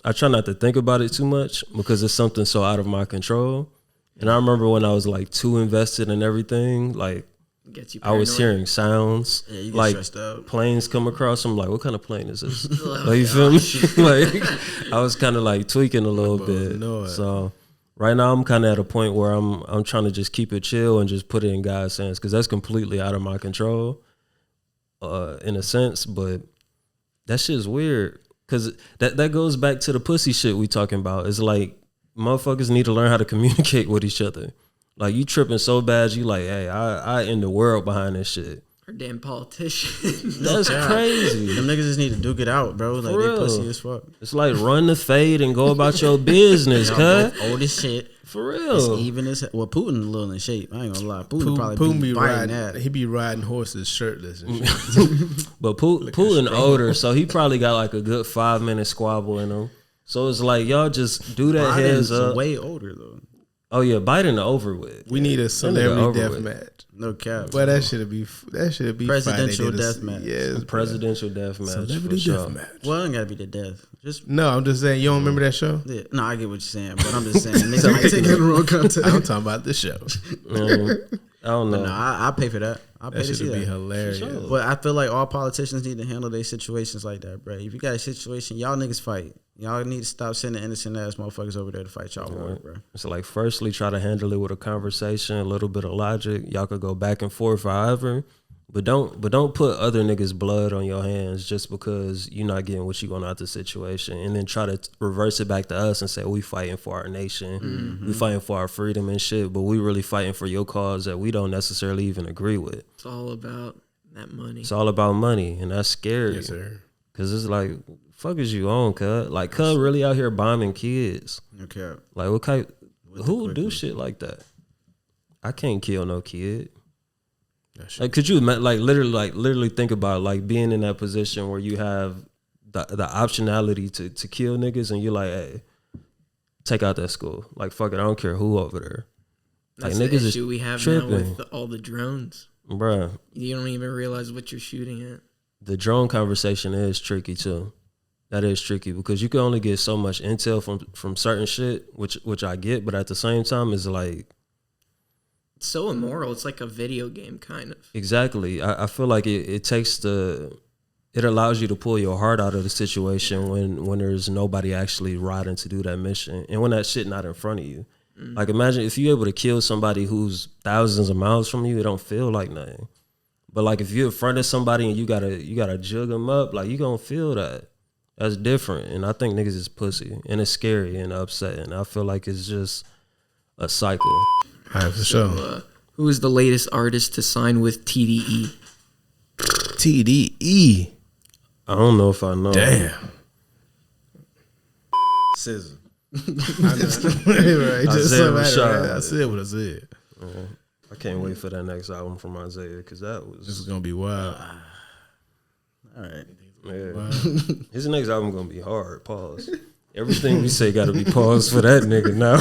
I try not to think about it too much because it's something so out of my control. And I remember when I was like too invested in everything, like I was hearing sounds, like planes come across. I'm like, what kind of plane is this? Like, you feel me? Like I was kind of like tweaking a little bit. So right now I'm kind of at a point where I'm trying to just keep it chill and just put it in God's hands, because that's completely out of my control, in a sense. But that shit's weird. Because that goes back to the pussy shit we talking about. It's like motherfuckers need to learn how to communicate with each other. Like, you tripping so bad, you like, hey, I in the world behind this shit. Or damn politicians. That's crazy. Them niggas just need to duke it out, bro. Like, they pussy as fuck. It's like run the fade and go about your business, cuz. Old as shit. For real. It's even as well. Putin a little in shape. I ain't gonna lie. Putin probably be riding that. He be riding horses shirtless and shit. But Putin older, so he probably got like a good 5-minute squabble in him. So it's like, y'all just do that heads up. Way older though. Oh yeah, Biden over with. We need a celebrity death match. No cap. Well, that should be presidential death match. Yes, presidential death match. Celebrity death match. Well, it ain't gotta be the death. No, I'm just saying. You don't remember that show? Yeah. No, I get what you're saying, but I'm just saying. Niggas might take it in the wrong context. I'm talking about this show. I don't know. No, I pay for that. I pay to see that. Be hilarious. Sure. But I feel like all politicians need to handle their situations like that, bro. If you got a situation, y'all niggas fight. Y'all need to stop sending innocent ass motherfuckers over there to fight y'all war, bro. It's like, firstly, try to handle it with a conversation, a little bit of logic. Y'all could go back and forth however, but don't put other niggas' blood on your hands just because you're not getting what you want out the situation, and then try to reverse it back to us and say we fighting for our nation, we fighting for our freedom and shit, but we really fighting for your cause that we don't necessarily even agree with. It's all about That money. It's all about money, and that's scary. Yes, sir. Cause it's like, fuck is you on, cuz? Like, cuz really out here bombing kids. Okay. Like, what kind? With Who the would do quickness. shit like that? I can't kill no kid. That's Like, could you literally think about like being in that position where you have the optionality to kill niggas, and you're like, hey, take out that school. Like, fuck it, I don't care who over there. That's Like, the niggas issue is we have tripping. now with all the drones. Bruh. You don't even realize what you're shooting at. The drone conversation is tricky too. That is tricky because you can only get so much intel from certain shit, which I get, but at the same time, it's like, It's so immoral. It's like a video game, kind of. exactly. I feel like it allows you to pull your heart out of the situation when there's nobody actually riding to do that mission, and when that shit not in front of you. Like, imagine if you're able to kill somebody who's thousands of miles from you, it don't feel like nothing. But like if you're in front of somebody and you gotta jug them up, like you gonna feel that. That's different. And I think niggas is pussy, and it's scary and upsetting. I feel like it's just a cycle. All right, for sure. Who is the latest artist to sign with TDE? TDE. I don't know if I know. Damn. Scissor. I know. Right, just Isaiah somebody, Rashad. right? I said what I said. I can't wait for that next album from Isaiah, because that This is was, gonna be wild. All right. yeah. His next album gonna be hard. Pause. Everything we say got to be paused for that nigga now.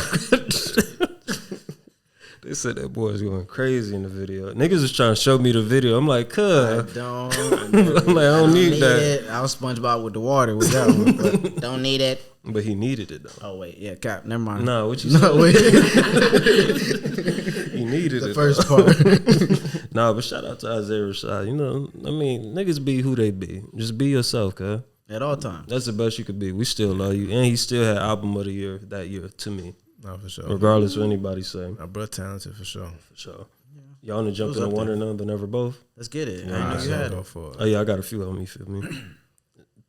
They said that boy's going crazy in the video. Niggas was trying to show me the video. I'm like, I cuz. don't. I'm like, I don't need that. it. I was SpongeBob with the water with that one. But don't need it. But he needed it though. Oh wait, yeah, cap. Never mind. Nah, what you No, said? wait. He needed The it. first though. part. Nah, but shout out to Isaiah Rashad. You know, I mean, niggas be who they be. Just be yourself, cuz. At all times. That's the best you could be. We still love you. And he still had album of the year that year to me. No, for sure. Regardless of what anybody say. My bro talented for sure. For sure. Y'all wanna jump Who's into up one there? or none, but never both? Let's get it. Yeah, I know let's you had go it. for it. Oh yeah, I got a few of them, you feel me?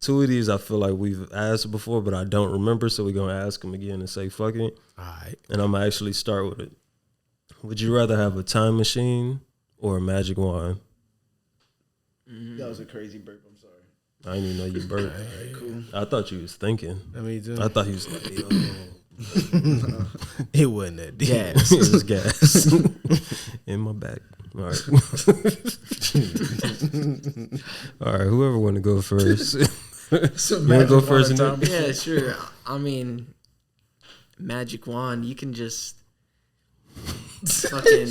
Two of these I feel like we've asked before, but I don't remember, so we're gonna ask them again and say fuck it. All right. And I'm gonna actually start with it. Would you rather have a time machine or a magic wand? That was a crazy burp. I'm sorry. I didn't even know you burped. Cool. I thought you was thinking. I mean, I thought he was like, yo. it wasn't that deep. Gas. It was gas in my back. All right. All right, whoever want to go first. You want to go first? Nick? Yeah, sure. I mean, magic wand. You can just fucking.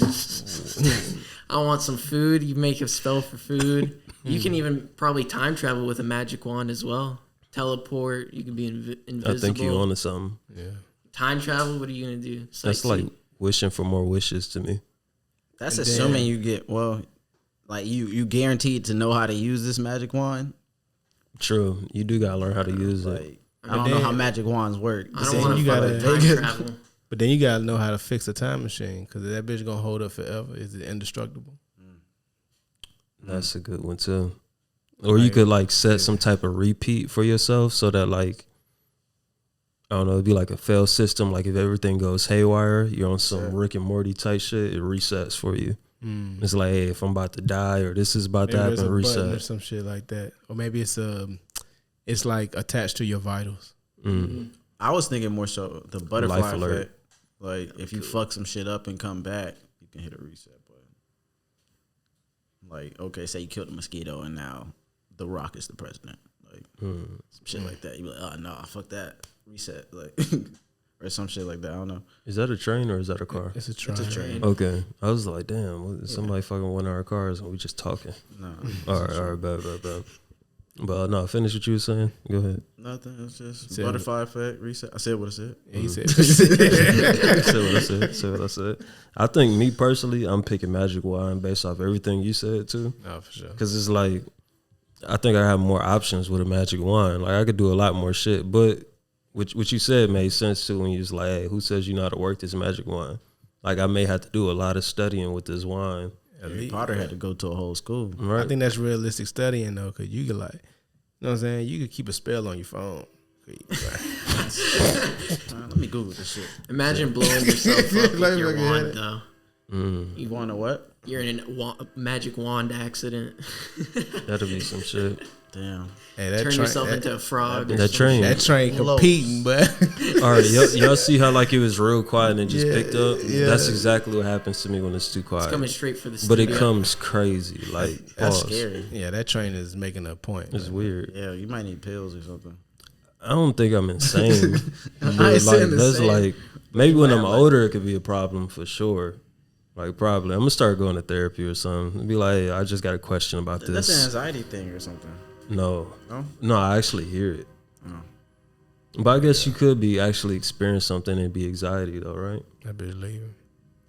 I want some food. You make a spell for food. You can even probably time travel with a magic wand as well. Teleport. You can be invisible. I think you onto something. Yeah. Time travel. What are you gonna do? That's like wishing for more wishes to me. That's And assuming you get like you guaranteed to know how to use this magic wand. True, you do gotta learn how to use it. Like I don't know how magic wands work. I Saying don't want you to gotta- time travel. But then you gotta know how to fix a time machine because that bitch gonna hold up forever. Is it indestructible? That's a good one too. Or you could like set some type of repeat for yourself so that like, I don't know, it'd be like a fail system. Like if everything goes haywire, you're on some Rick and Morty type shit, it resets for you. It's like, hey, if I'm about to die or this is about Maybe to there's a happen, button or reset. some shit like that, or maybe it's like attached to your vitals. I was thinking more so the butterfly Life alert. effect. Like if you fuck some shit up and come back, you can hit a reset button. Like okay, say you killed a mosquito and now The Rock is the president. Like some shit like that. You be like, oh no, fuck that. Reset. Like or some shit like that. I don't know. Is that a train or is that a car? It's a train. It's a train. Okay. I was like, damn, somebody fucking one of our cars and we just talking. No. All right, bad. But no, finish what you were saying. Go ahead. Nothing. It's just Said butterfly effect. Reset. I said what I said. Yeah, he said. Say what I said. I think me personally, I'm picking Magic Wand based off everything you said too. No, for sure. Because it's like, I think I have more options with a Magic Wand. Like I could do a lot more shit. But what you said made sense too when you was like, hey, who says you know how to work this Magic Wand? Like I may have to do a lot of studying with this wand. Harry Potter had to go to a whole school. Right? I think that's realistic studying though, because you could like, you know what I'm saying? You could keep a spell on your phone. Let me Google this shit. Imagine blowing yourself up Like with your fucking wand, had it. though. You want to what? You're in a magic wand accident. That'll be some shit. Damn. Hey, that Turn yourself into a frog. That train. That train competing, but All right, y'all see how like it was real quiet and it just picked up? Yeah. That's exactly what happens to me when it's too quiet. It's coming straight for the But studio. it comes crazy. Like, That's pause. scary. yeah, that train is making a point. It's weird. Yeah, you might need pills or something. I don't think I'm insane. But ain't like, saying the that's same. like, maybe when might I'm have, like- older, it could be a problem for sure. Like, probably. I'm going to start going to therapy or something. Be like, hey, I just got a question about That's an this. anxiety thing or something. No. No? No, I actually hear it. Oh. But I guess you could be actually experience something and be anxiety though, right? That bitch leaving.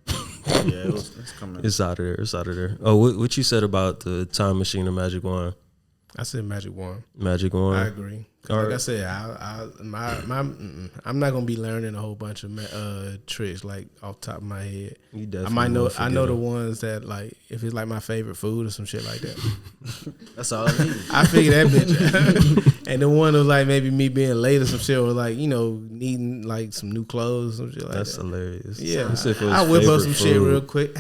Yeah, it's coming. It's out of there. It's out of there. Oh, what you said about the time machine and magic wand? I said magic wand. Magic I wand. agree. 'Cause All like right. I said, I'm not gonna be learning a whole bunch of tricks like off the top of my head. You I definitely might know. will I know forget the them. ones that like if it's like my favorite food or some shit like that. That's all I need. I figure that bitch out. And the one was like maybe me being late or some shit, or like needing like some new clothes or some shit like That's that. hilarious. Yeah, You said for his I whip up favorite some shit food. real quick.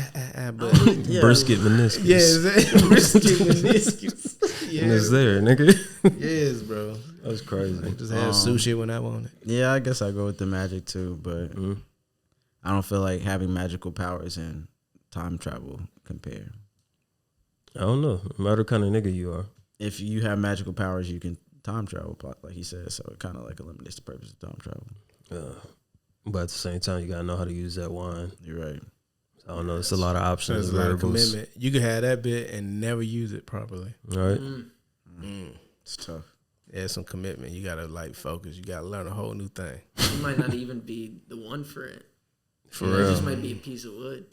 But Yeah. Brisket meniscus. yeah, exactly. Brisket meniscus. And it's there, nigga. Yes, bro. That's crazy. Just have sushi when I want it. Yeah, I guess I go with the magic too, but Mhm. I don't feel like having magical powers and time travel compare. I don't know. No matter what kind of nigga you are. If you have magical powers, you can time travel, like he said. So it kind of like eliminates the purpose of time travel. But at the same time, you gotta know how to use that wand. You're right. I don't know. It's a lot of options. There's a lot of variables. commitment. You could have that bit and never use it properly. All right. It's tough. Yeah, some commitment. You gotta like focus. You gotta learn a whole new thing. You might not even be the one for it. For It real. just might be a piece of wood.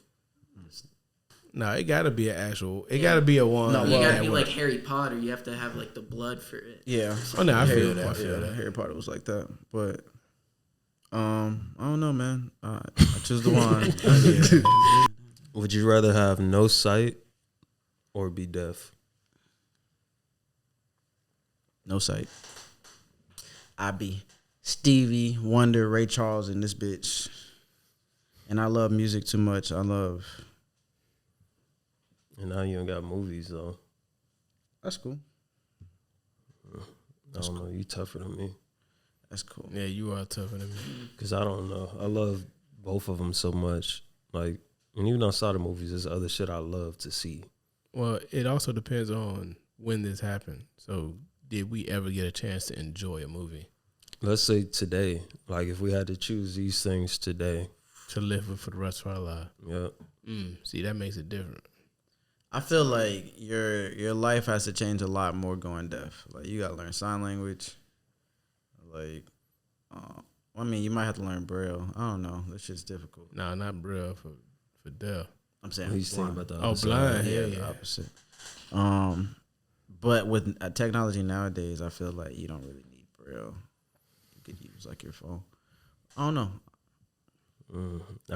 No, it gotta be an actual. It gotta be a one. No, You well, gotta that be work. like Harry Potter. You have to have like the blood for it. Yeah. Oh no, I Harry feel that. I Potter, feel yeah, that. Harry Potter was like that, but I don't know, man. I choose the wand. Would you rather have no sight or be deaf? No sight. I be Stevie Wonder, Ray Charles, in this bitch, and I love music too much. I love. And now you ain't got movies though. That's cool. I don't know. You tougher than me. That's cool. Yeah, you are tougher than me. Cause I don't know. I love both of them so much. Like, and even outside of movies, there's other shit I love to see. Well, it also depends on when this happened. So, did we ever get a chance to enjoy a movie Let's say today, like if we had to choose these things today, to live with for the rest of our life? yeah, See, that makes it different. I feel like your life has to change a lot more going deaf. Like you gotta learn sign language. Like, I mean, you might have to learn Braille. I don't know. That shit's difficult. No, not Braille for deaf. I'm saying he's thinking blind. about the Oh, other blind. side. Yeah, The yeah. opposite. But with technology nowadays, I feel like you don't really need Braille. You could use like your phone. I don't know.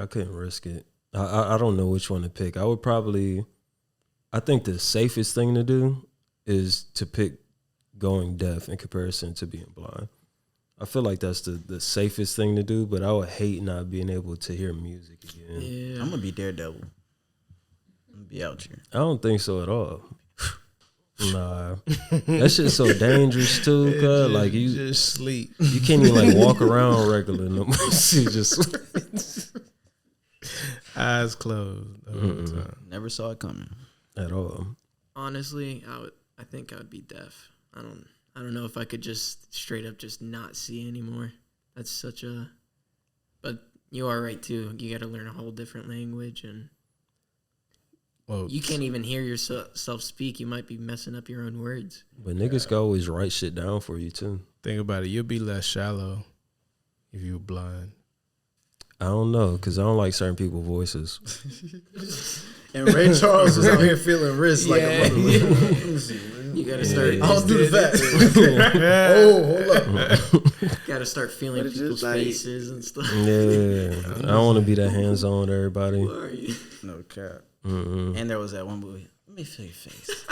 I couldn't risk it. I don't know which one to pick. I think the safest thing to do is to pick going deaf in comparison to being blind. I feel like that's the safest thing to do, but I would hate not being able to hear music again. Yeah. I'm gonna be Daredevil. I'm gonna be out here. I don't think so at all. Nah, that shit's so dangerous too. Cause like you just sleep. you can't even like walk around regular no more. You just Eyes closed the whole time. Never saw it coming. at all. Honestly, I think I would be deaf. I don't know if I could just straight up just not see anymore. That's such a. But you are right too. You got to learn a whole different language, and Well, you can't even hear yourself speak. You might be messing up your own words. But niggas can always write shit down for you too. think about it. You'll be less shallow if you're blind. I don't know, because I don't like certain people's voices. And Ray Charles was out here feeling wrist like a motherfucker. You got to start. I don't do the facts. Oh, hold up. Got to start feeling people's faces and stuff. Yeah, I don't want to be that hands-on with everybody. Who are you? No cap. Mm-mm. And there was that one movie. Let me feel your face.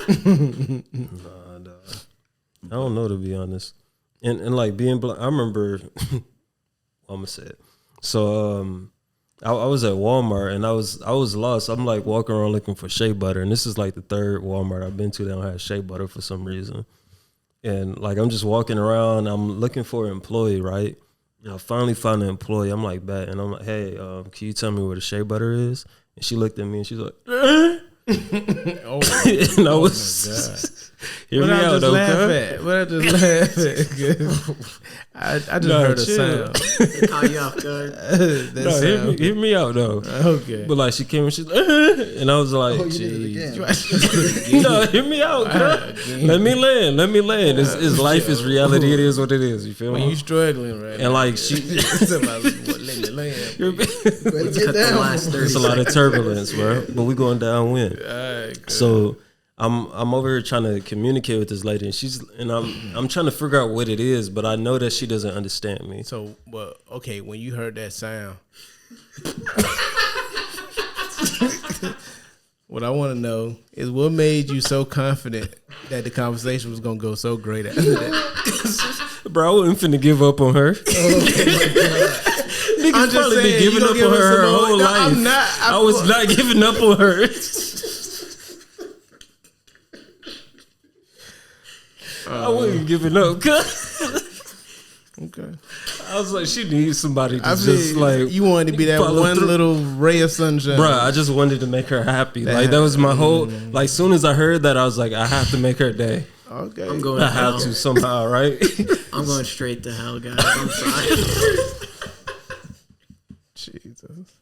Nah, dog. I don't know, to be honest. And like being blind, I remember, I'm gonna say it. So I was at Walmart and I was lost. I'm like walking around looking for shea butter, and this is like the third Walmart I've been to that don't have shea butter for some reason. And like I'm just walking around, I'm looking for an employee, right? And I finally found an employee. I'm like, bet, and I'm like, hey, can you tell me where the shea butter is? And she looked at me and she's like, Oh, and I was hear me out, though. What I just laugh at? I just heard a sound. They call you off guard. No, hear me out though. Okay, but like she came and she's like, and I was like, no, hear me out, girl. Let me land. It's life, is reality. It is what it is. You feel when me? you struggling right and now, like she, let me land. It's a lot of turbulence, bro. But we going downwind. So I'm over here trying to communicate with this lady, and I'm trying to figure out what it is, but I know that she doesn't understand me. So, well, okay, when you heard that sound, what I want to know is what made you so confident that the conversation was gonna go so great after that. Bro, I wasn't finna give up on her. Niggas probably been giving up on her whole life. I was not giving up on her. I wasn't giving up. Okay. I was like, she needs somebody to just like. You wanted to be that one little ray of sunshine. Bruh, I just wanted to make her happy. Like, that was my whole. Like, soon as I heard that, I was like, I have to make her day. Okay. I'm going I to hell. have to somehow, right? I'm going straight to hell, guys. I'm sorry. Jesus.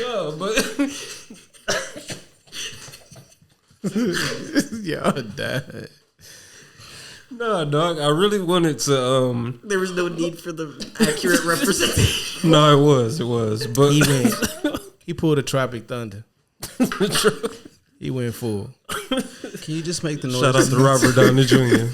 No, but. Y'all died. Nah, dog. I really wanted to. There was no need for the accurate representation. No, it was. But He pulled a Tropic Thunder. He went full. Can you just make the noise? Shout out to Robert Downey Jr.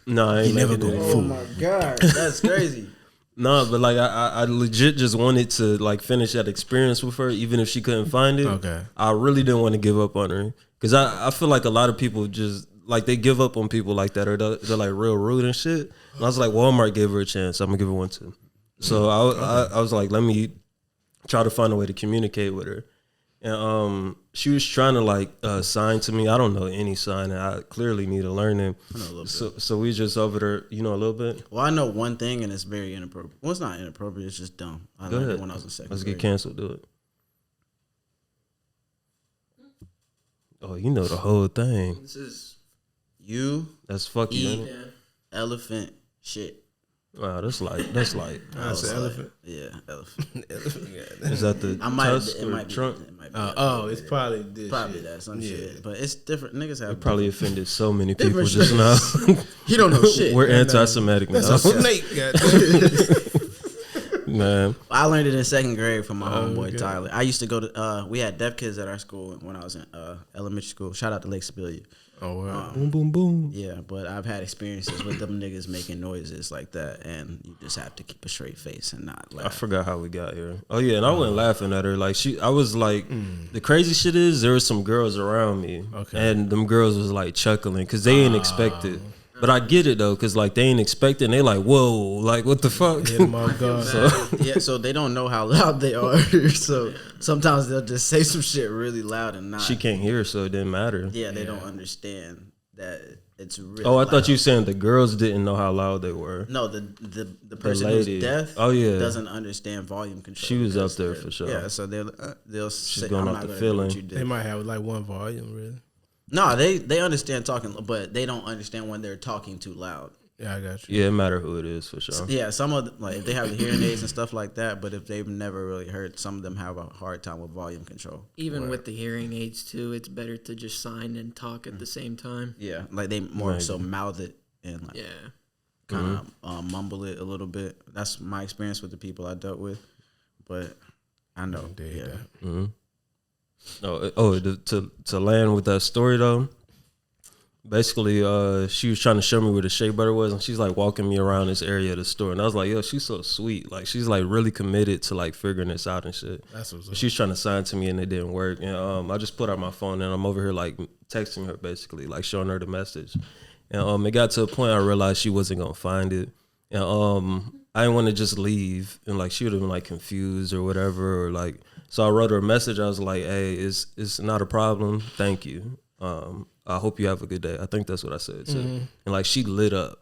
No, I ain't never going Oh my god, that's crazy. No, but like I legit just wanted to like finish that experience with her, even if she couldn't find it. Okay. I really didn't want to give up on her because I feel like a lot of people just like they give up on people like that, or they're like real rude and shit. And I was like, Walmart gave her a chance. I'm gonna give her one too. So I was like, let me try to find a way to communicate with her. And she was trying to like sign to me. I don't know any sign, and I clearly need to learn it. I know a little bit. So we just over there, you know, a little bit. Well, I know one thing, and it's very inappropriate. Well, it's not inappropriate. It's just dumb. I Go learned ahead. it when I was in second Let's grade. get canceled. Do it. Oh, you know the whole thing. This is You That's fuck you. eat Ain't it? elephant shit. Wow, that's like I said elephant. Yeah, elephant. is that the I might. tusk It or might be. trunk? It might be It's probably this. probably shit. that some Yeah. shit. But it's different. Niggas have It probably offended so many people Different just now. He don't know shit. We're anti-Semitic now. That's a snake. Goddamn. Man, I learned it in second grade from my homeboy okay. Tyler. I used to go to. We had deaf kids at our school when I was in elementary school. Shout out to Lake Sibylla. Oh wow. boom, boom, boom. Yeah, but I've had experiences with them niggas making noises like that, and you just have to keep a straight face and not I laugh. forgot how we got here. Oh yeah, and I wasn't laughing at her. Like I was like, the crazy shit is there were some girls around me, Okay. and them girls was like chuckling because they ain't expect it. But I get it though, because like they ain't expecting. They like, whoa, like what the fuck? Hit him off guard. Yeah, so they don't know how loud they are. So sometimes they'll just say some shit really loud and not. She can't hear, so it didn't matter. Yeah, they don't understand that it's really. Oh, I thought loud. you saying the girls didn't know how loud they were. No, the person lady. who's deaf. Oh, yeah. doesn't understand volume control. She was up because there they're- for sure. Yeah, so they'll say, going I'm off not the gonna do what feeling. you did. They might have like one volume, really. No, they understand talking, but they don't understand when they're talking too loud. Yeah, I got you. Yeah, it matter who it is for sure. Yeah, some of like if they have the hearing aids and stuff like that, but if they've never really heard, some of them have a hard time with volume control. even with the hearing aids too. It's better to just sign and talk at the same time. Yeah, like they more Right. so mouth it and like Yeah. kind of mumble it a little bit. That's my experience with the people I dealt with, but I know. Dig Yeah, that. Mm-hmm. To land with that story though. Basically, she was trying to show me where the shea butter was, and she's like walking me around this area of the store, and I was like, "Yo, she's so sweet. Like, she's like really committed to like figuring this out and shit." That's what's up. She was trying to sign to me, and it didn't work. And I just put out my phone, and I'm over here like texting her, basically like showing her the message. And it got to a point I realized she wasn't gonna find it, and I didn't want to just leave, and like she would have been like confused or whatever, or like. So I wrote her a message. I was like, "Hey, it's not a problem. Thank you. I hope you have a good day." I think that's what I said too. And like she lit up,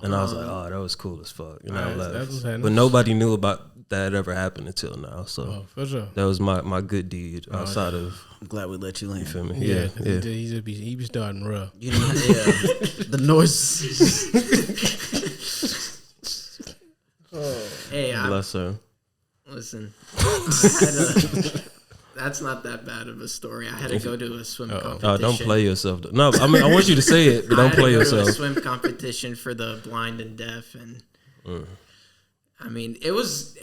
and I was like, "Oh, that was cool as fuck." And I left. But nobody knew about that ever happened until now. So for sure. that was my good deed outside of. I'm glad we let you land. You feel me? Yeah. Yeah. He be starting rough. You know, the noise. Hey, Bless her. Listen, that's not that bad of a story. I had to go to a swim competition. Oh, don't play yourself. No, I mean I want you to say it, but don't play yourself. I had to go to a swim competition for the blind and deaf, and I mean it was.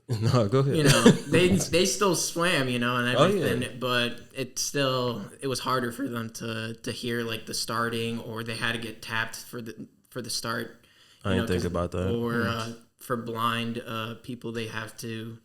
No, go ahead. You know, they still swam, you know, and everything, but it was harder for them to hear like the starting, or they had to get tapped for the start. I didn't think about that. Or for blind people, they have to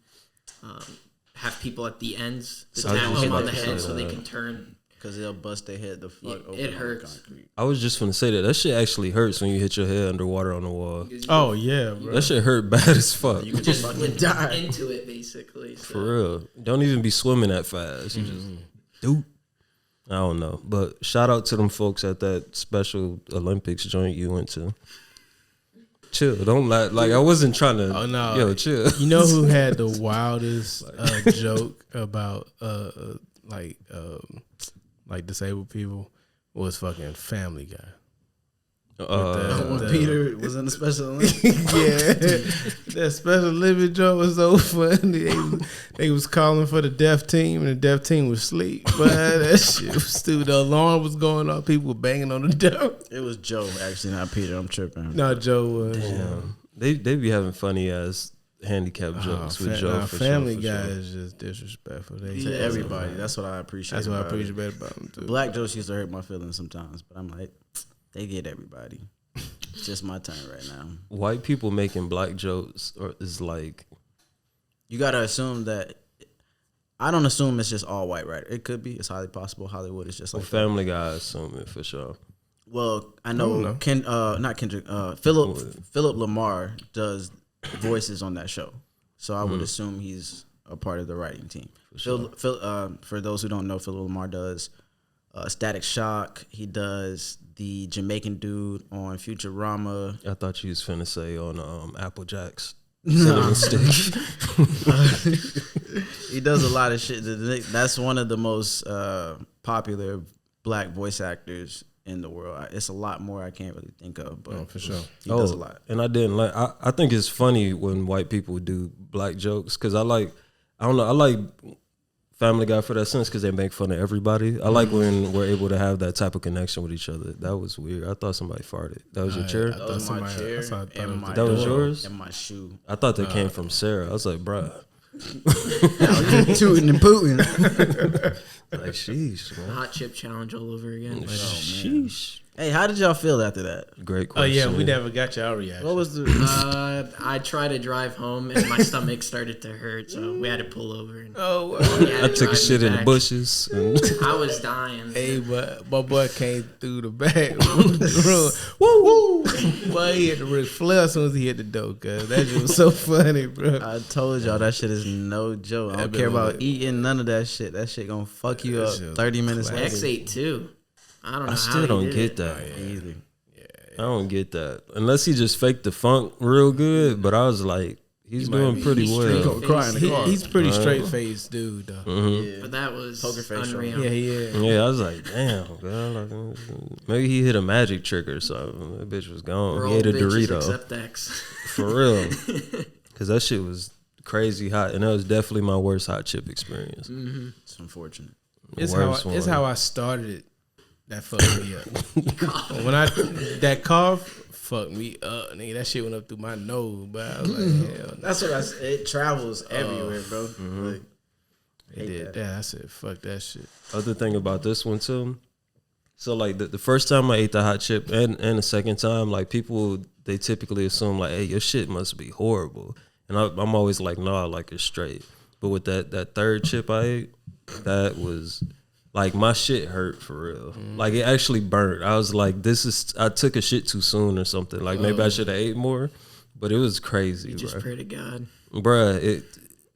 have people at the ends to tap them on the head so they can turn. Because they'll bust their head the fuck open. It hurts. I was just gonna say that shit actually hurts when you hit your head underwater on the wall. Oh yeah, bro. That shit hurt bad as fuck. You just die into it, basically. So. For real. Don't even be swimming that fast. You just do. I don't know. But shout out to them folks at that Special Olympics joint you went to. Chill. Don't like I wasn't trying to. Oh no. Yo, chill. You know who had the wildest joke about like disabled people was fucking Family Guy. When Peter was in the Special Olympics. Yeah, that Special Olympics joke was so funny. They was calling for the deaf team, and the deaf team was asleep. But that shit was stupid. The alarm was going off. People were banging on the door. It was Joe, actually, not Peter. I'm tripping. No, Joe was. Damn. They be having funny ass handicap jokes with Joe. For Family sure, Guy sure. is just disrespectful. To everybody. That's what I appreciate. That's what I appreciate about them too. Black jokes used to hurt my feelings sometimes, but I'm like, they get everybody. It's just my turn right now. White people making black jokes is like, you gotta assume that. I don't assume it's just all white, right? It could be. It's highly possible. Hollywood is just like Family Guy assuming for sure. Well, I know, not Kendrick. Philip Lamar does voices on that show, so I would assume he's a part of the writing team. For those who don't know, Philip Lamar does Static Shock. He does the Jamaican dude on Futurama. I thought you was finna say on Apple Jacks. Cinnamon stick. He does a lot of shit. That's one of the most popular black voice actors in the world. It's a lot more I can't really think of, but for sure he does a lot. And I didn't like. I think it's funny when white people do black jokes because I like Family Guy for that sense because they make fun of everybody. I like when we're able to have that type of connection with each other. That was weird. I thought somebody farted. That was your chair? That was my chair and my that was yours? And my shoe. I thought that came from Sarah. I was like, bruh. Tooting and pooting. Like, sheesh, man. Hot chip challenge all over again. Sheesh. Hey, how did y'all feel after that? Great Oh question. yeah, we never got y'all reaction. What was the? I tried to drive home and my stomach started to hurt, so we had to pull over. And I took a shit in the bushes. And I was dying. Hey, but my boy came through the back room. Woo woo! Boy, he hit the Ric Flair as soon as he hit the door. Cause that shit was so funny, bro. I told y'all that shit is no joke. I don't care about eating none of that shit. That shit gonna fuck you up 30 minutes later. X8 too. I don't know. I still don't get that. Either. I don't get that. Unless he just faked the funk real good. But I was like, he's doing pretty well. Cry in the car. He's pretty straight faced dude though. Yeah. But that was Poker face unreal. Yeah, I was like, damn, girl. Like, maybe he hit a magic trick or something. That bitch was gone. He ate a Dorito. Except X. For real. Because that shit was crazy hot. And that was definitely my worst hot chip experience. Mm-hmm. It's unfortunate. It's how I started it. That fucked me up. When that cough fucked me up, nigga. That shit went up through my nose, but I was like, hell no. That's what I said. It travels everywhere, bro. Like, It did that. I said, fuck that shit. Other thing about this one too. So like the first time I ate the hot chip and the second time, like people they typically assume like, hey, your shit must be horrible, and I'm always like, no, I like it straight. But with that third chip I ate, that was. Like, my shit hurt for real. Like, it actually burnt. I was like, I took a shit too soon or something. Like, maybe I should have ate more. but it was crazy. You just bro. pray to God. Bruh,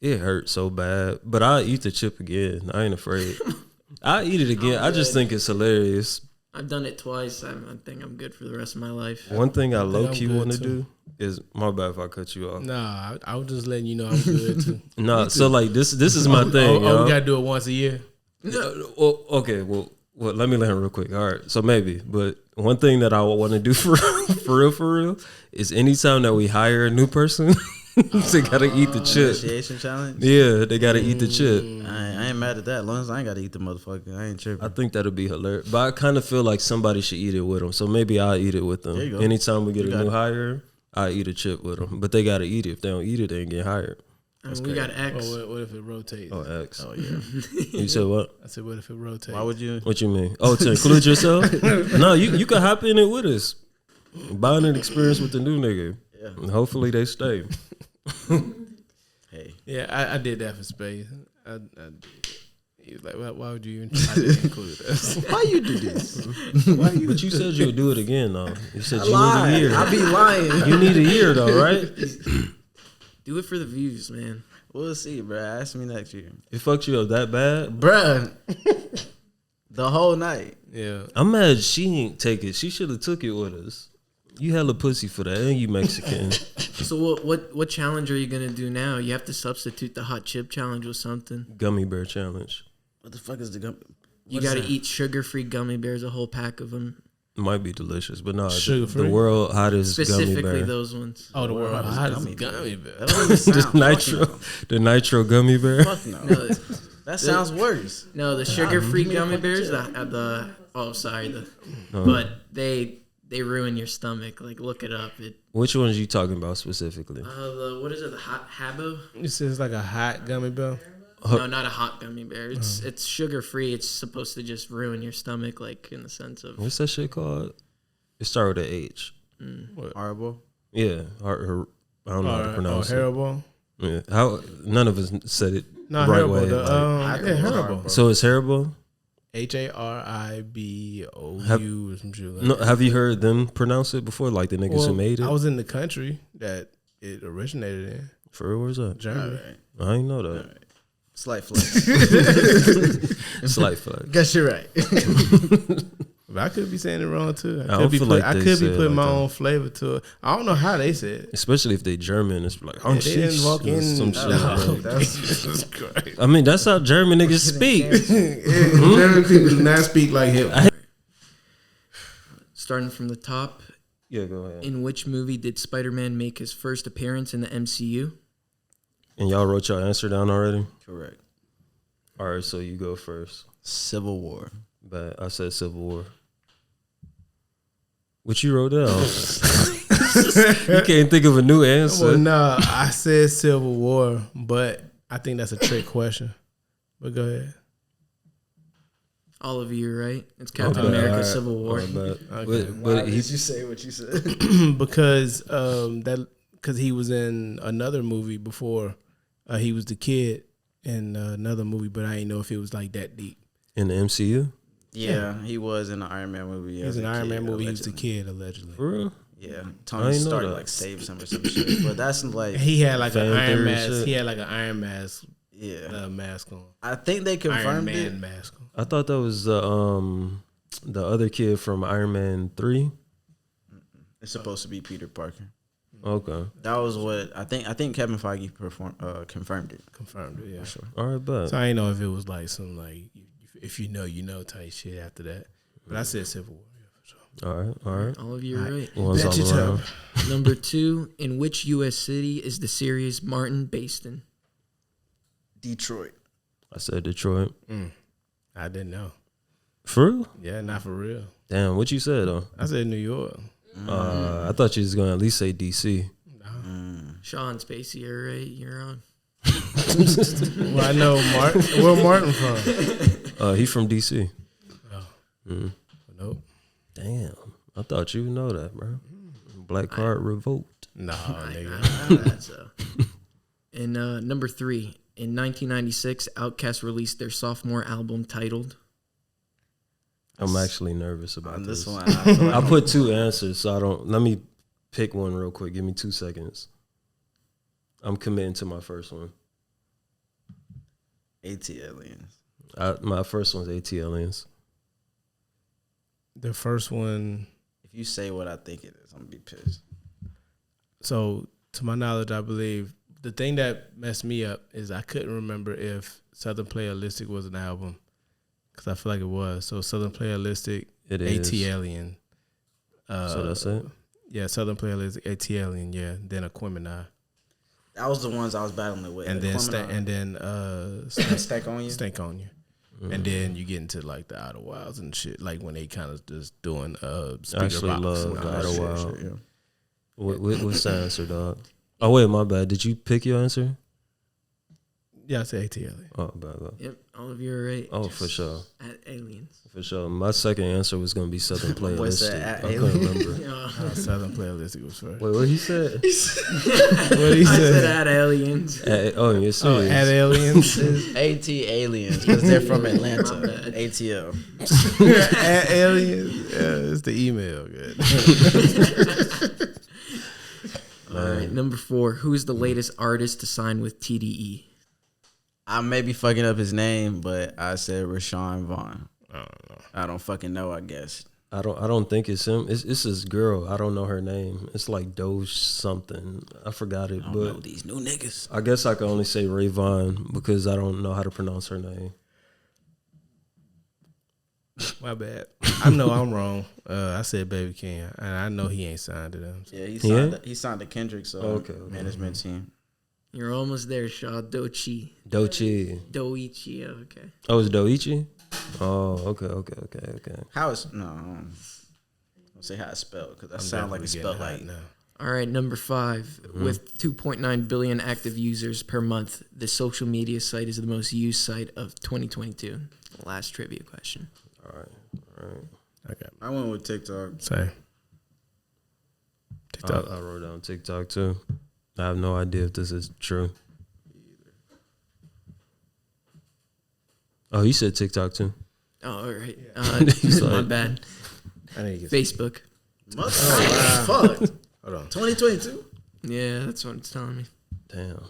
it hurt so bad. But I'll eat the chip again. I ain't afraid. I'll eat it again. I just think it's hilarious. I've done it twice. I think I'm good for the rest of my life. One thing I low key good want to too. do is, my bad if I cut you off. Nah, I was just letting you know I'm good too. Nah, so like this is my thing. Oh, we gotta do it once a year. Well, okay, well, let me learn real quick. All right, so maybe, but one thing that I want to do for real, is anytime that we hire a new person, they gotta eat the chip. Initiation challenge. Yeah, they gotta eat the chip. I ain't mad at that. As long as I ain't gotta eat the motherfucker, I ain't tripping. I think that'll be hilarious. But I kind of feel like somebody should eat it with them. So maybe I'll eat it with them. There you go. Anytime we get a new hire, I eat a chip with them. But they gotta eat it. If they don't eat it, they ain't get hired. I mean, we got X. Oh, what if it rotates? Oh, X. Oh yeah. You said what? I said, what if it rotates? Why would you? What you mean? Oh, to include yourself? No, you can hop in it with us. Buying an experience with the new nigga. Yeah. And hopefully they stay. Hey. Yeah, I did that for space. He was like, why would you even try to include us? Why you do this? But you said you would do it again, though. You said you need a Lie. year. I be lying. You need a year, though, right? Do it for the views, man. We'll see, bro. Ask me next year, It fucked you up that bad? bruh. The whole night. Yeah. I'm mad she ain't take it. She should have took it with us. You hella pussy for that, and you Mexican. So what challenge are you gonna do now? You have to substitute the hot chip challenge with something. Gummy bear challenge. What the fuck is the gum? You got to eat sugar-free gummy bears, a whole pack of them. Might be delicious, but no, the Sugar-free? world hottest gummy Specifically bear. those ones. Oh, the world hottest hottest gummy gummy bear. bear. That don't even the sound nitro, the nitro gummy bear. Fuck no. No, That sounds worse. no, the sugar-free gummy bears. But they ruin your stomach. Like, look it up. Which ones you talking about specifically? What is it? The hot Habo? This is like a hot gummy bear. No, not a hot gummy bear. It's sugar-free. It's supposed to just ruin your stomach, like in the sense of. What's that shit called? It started with an H. Horrible. Yeah, I don't know how to pronounce it. Haribo. Yeah, how none of us said it No, right Haribo. way. The, like- yeah, Haribo. so it's Haribo. HARIBOU or some shit like No, that. have you heard them pronounce it before? Like the niggas Well, who made it. I was in the country that it originated in, For real, where's that? Germany. I ain't know that. Slight flex. Slight flag. Guess you're right. But I could be saying it wrong too. I don't feel like I they could say be it putting like my that. own flavor to it. I don't know how they said it. Especially if they German, it's like I'm They didn't walk in. some shit. No, like- Jesus Christ. I mean, that's how German niggas speak. German people do not speak like him. Starting from the top, Yeah, go ahead. in which movie did Spider-Man make his first appearance in the MCU? And y'all wrote your answer down already? Correct. All right, so you go first. Civil War. But I said Civil War. What you wrote down? You can't think of a new answer. Well, no, I said Civil War, but I think that's a trick question. But go ahead. All of you are right. It's Captain Okay, America: all right. Civil War. All right, Okay. but he, you say what you said? because he was in another movie before. He was the kid in another movie, but I didn't know if it was like that deep. in the MCU? Yeah, he was in the Iron Man movie. He was in an Iron Man movie. He was the allegedly. kid allegedly. For real? Yeah, I Tony didn't know Stark that. like saved him or some shit. But that's like, He had like an Fan Iron theory Mask. shit. He had like an Iron Mask yeah. mask on. I think they Iron confirmed Man it. mask on. I thought that was the other kid from Iron Man 3. It's supposed to be Peter Parker. Okay. That was what I think. I think Kevin Feige confirmed it. Confirmed it, yeah. For sure. All right, but So I didn't know if it was like some like if you know type shit after that. But I said Civil War. Yeah, for sure. all right. All of you are right. One's Bet all your around. toe. Number 2, in which U.S. city is the series Martin based in? Detroit. I said Detroit. I didn't know. For real? Yeah, not for real. Damn, what you said though? I said New York. I thought you was gonna at least say DC. Sean Spacey, you're right. You're on. Well, I know Martin. Where Martin from? He from DC. Nope. Damn, I thought you would know that, bro. Black Card Revolt. No, nigga. That's And number 3, in 1996, Outkast released their sophomore album titled. I'm actually nervous about On this this. one, I feel like I put 2 answers, so I don't. Let me Pick one real quick. Give me 2 seconds. I'm committing to my first one. AT aliens. My first one's AT aliens. The first one. If you say what I think it is, I'm gonna be pissed. So, to my knowledge, I believe the thing that messed me up is I couldn't remember if Southern Playalistic was an album because I feel like it was. So, Southern Playalistic, It AT is. Alien. So that's it? Yeah, Southern Playalistic, AT Alien, yeah. Then Aquemini. That was the ones I was battling with. And then Stack on you. Stank on you. Mm-hmm. And then you get into like the Outer Wilds and shit, like when they kind of just doing speaker Actually box love and all the that Outer shit. Wild. Yeah. What's the answer, dog? Oh, wait, my bad. Did you pick your answer? Yeah, I said AT Alien. Oh, bad. Yep, all of you are right. Oh, for sure. At aliens. For sure. My second answer was going to be Southern boy said Playalistic. at I couldn't remember. Southern Playalistic was first. Wait, what he said? What he I said said? at aliens. Oh, you're Oh, serious? at Aliens. AT aliens because they're from Atlanta. My bad. ATL. At Aliens. Yeah, it's the email. Good. All right, number 4. Who is the latest artist to sign with TDE? I may be fucking up his name, but I said Rashawn Vaughn. I don't know. I don't fucking know, I guess. I don't think it's him. It's this girl. I don't know her name. It's like Doge something. I forgot it. I don't know But these new niggas. I guess I can only say Rayvon because I don't know how to pronounce her name. My bad. I know I'm wrong. I said Baby King, and I know he ain't signed to them. Yeah, Yeah? he signed to Kendrick's Okay. management team. You're almost there, Shaw. Doichi. Doichi. Okay. Oh, it's Doichi? Oh, okay. How is don't say how it's spelled because that sounds like it's spelled like now. All right, number 5. With 2.9 billion active users per month, the social media site is the most used site of 2022. Last trivia question. All right. Okay. I went with TikTok. Say. TikTok. I wrote down TikTok too. I have no idea if this is true. Oh, you said TikTok too. Oh, all right. He's My like- bad. I need to get Facebook. Fuck. Hold on. 2022. Yeah, that's what it's telling me. Damn.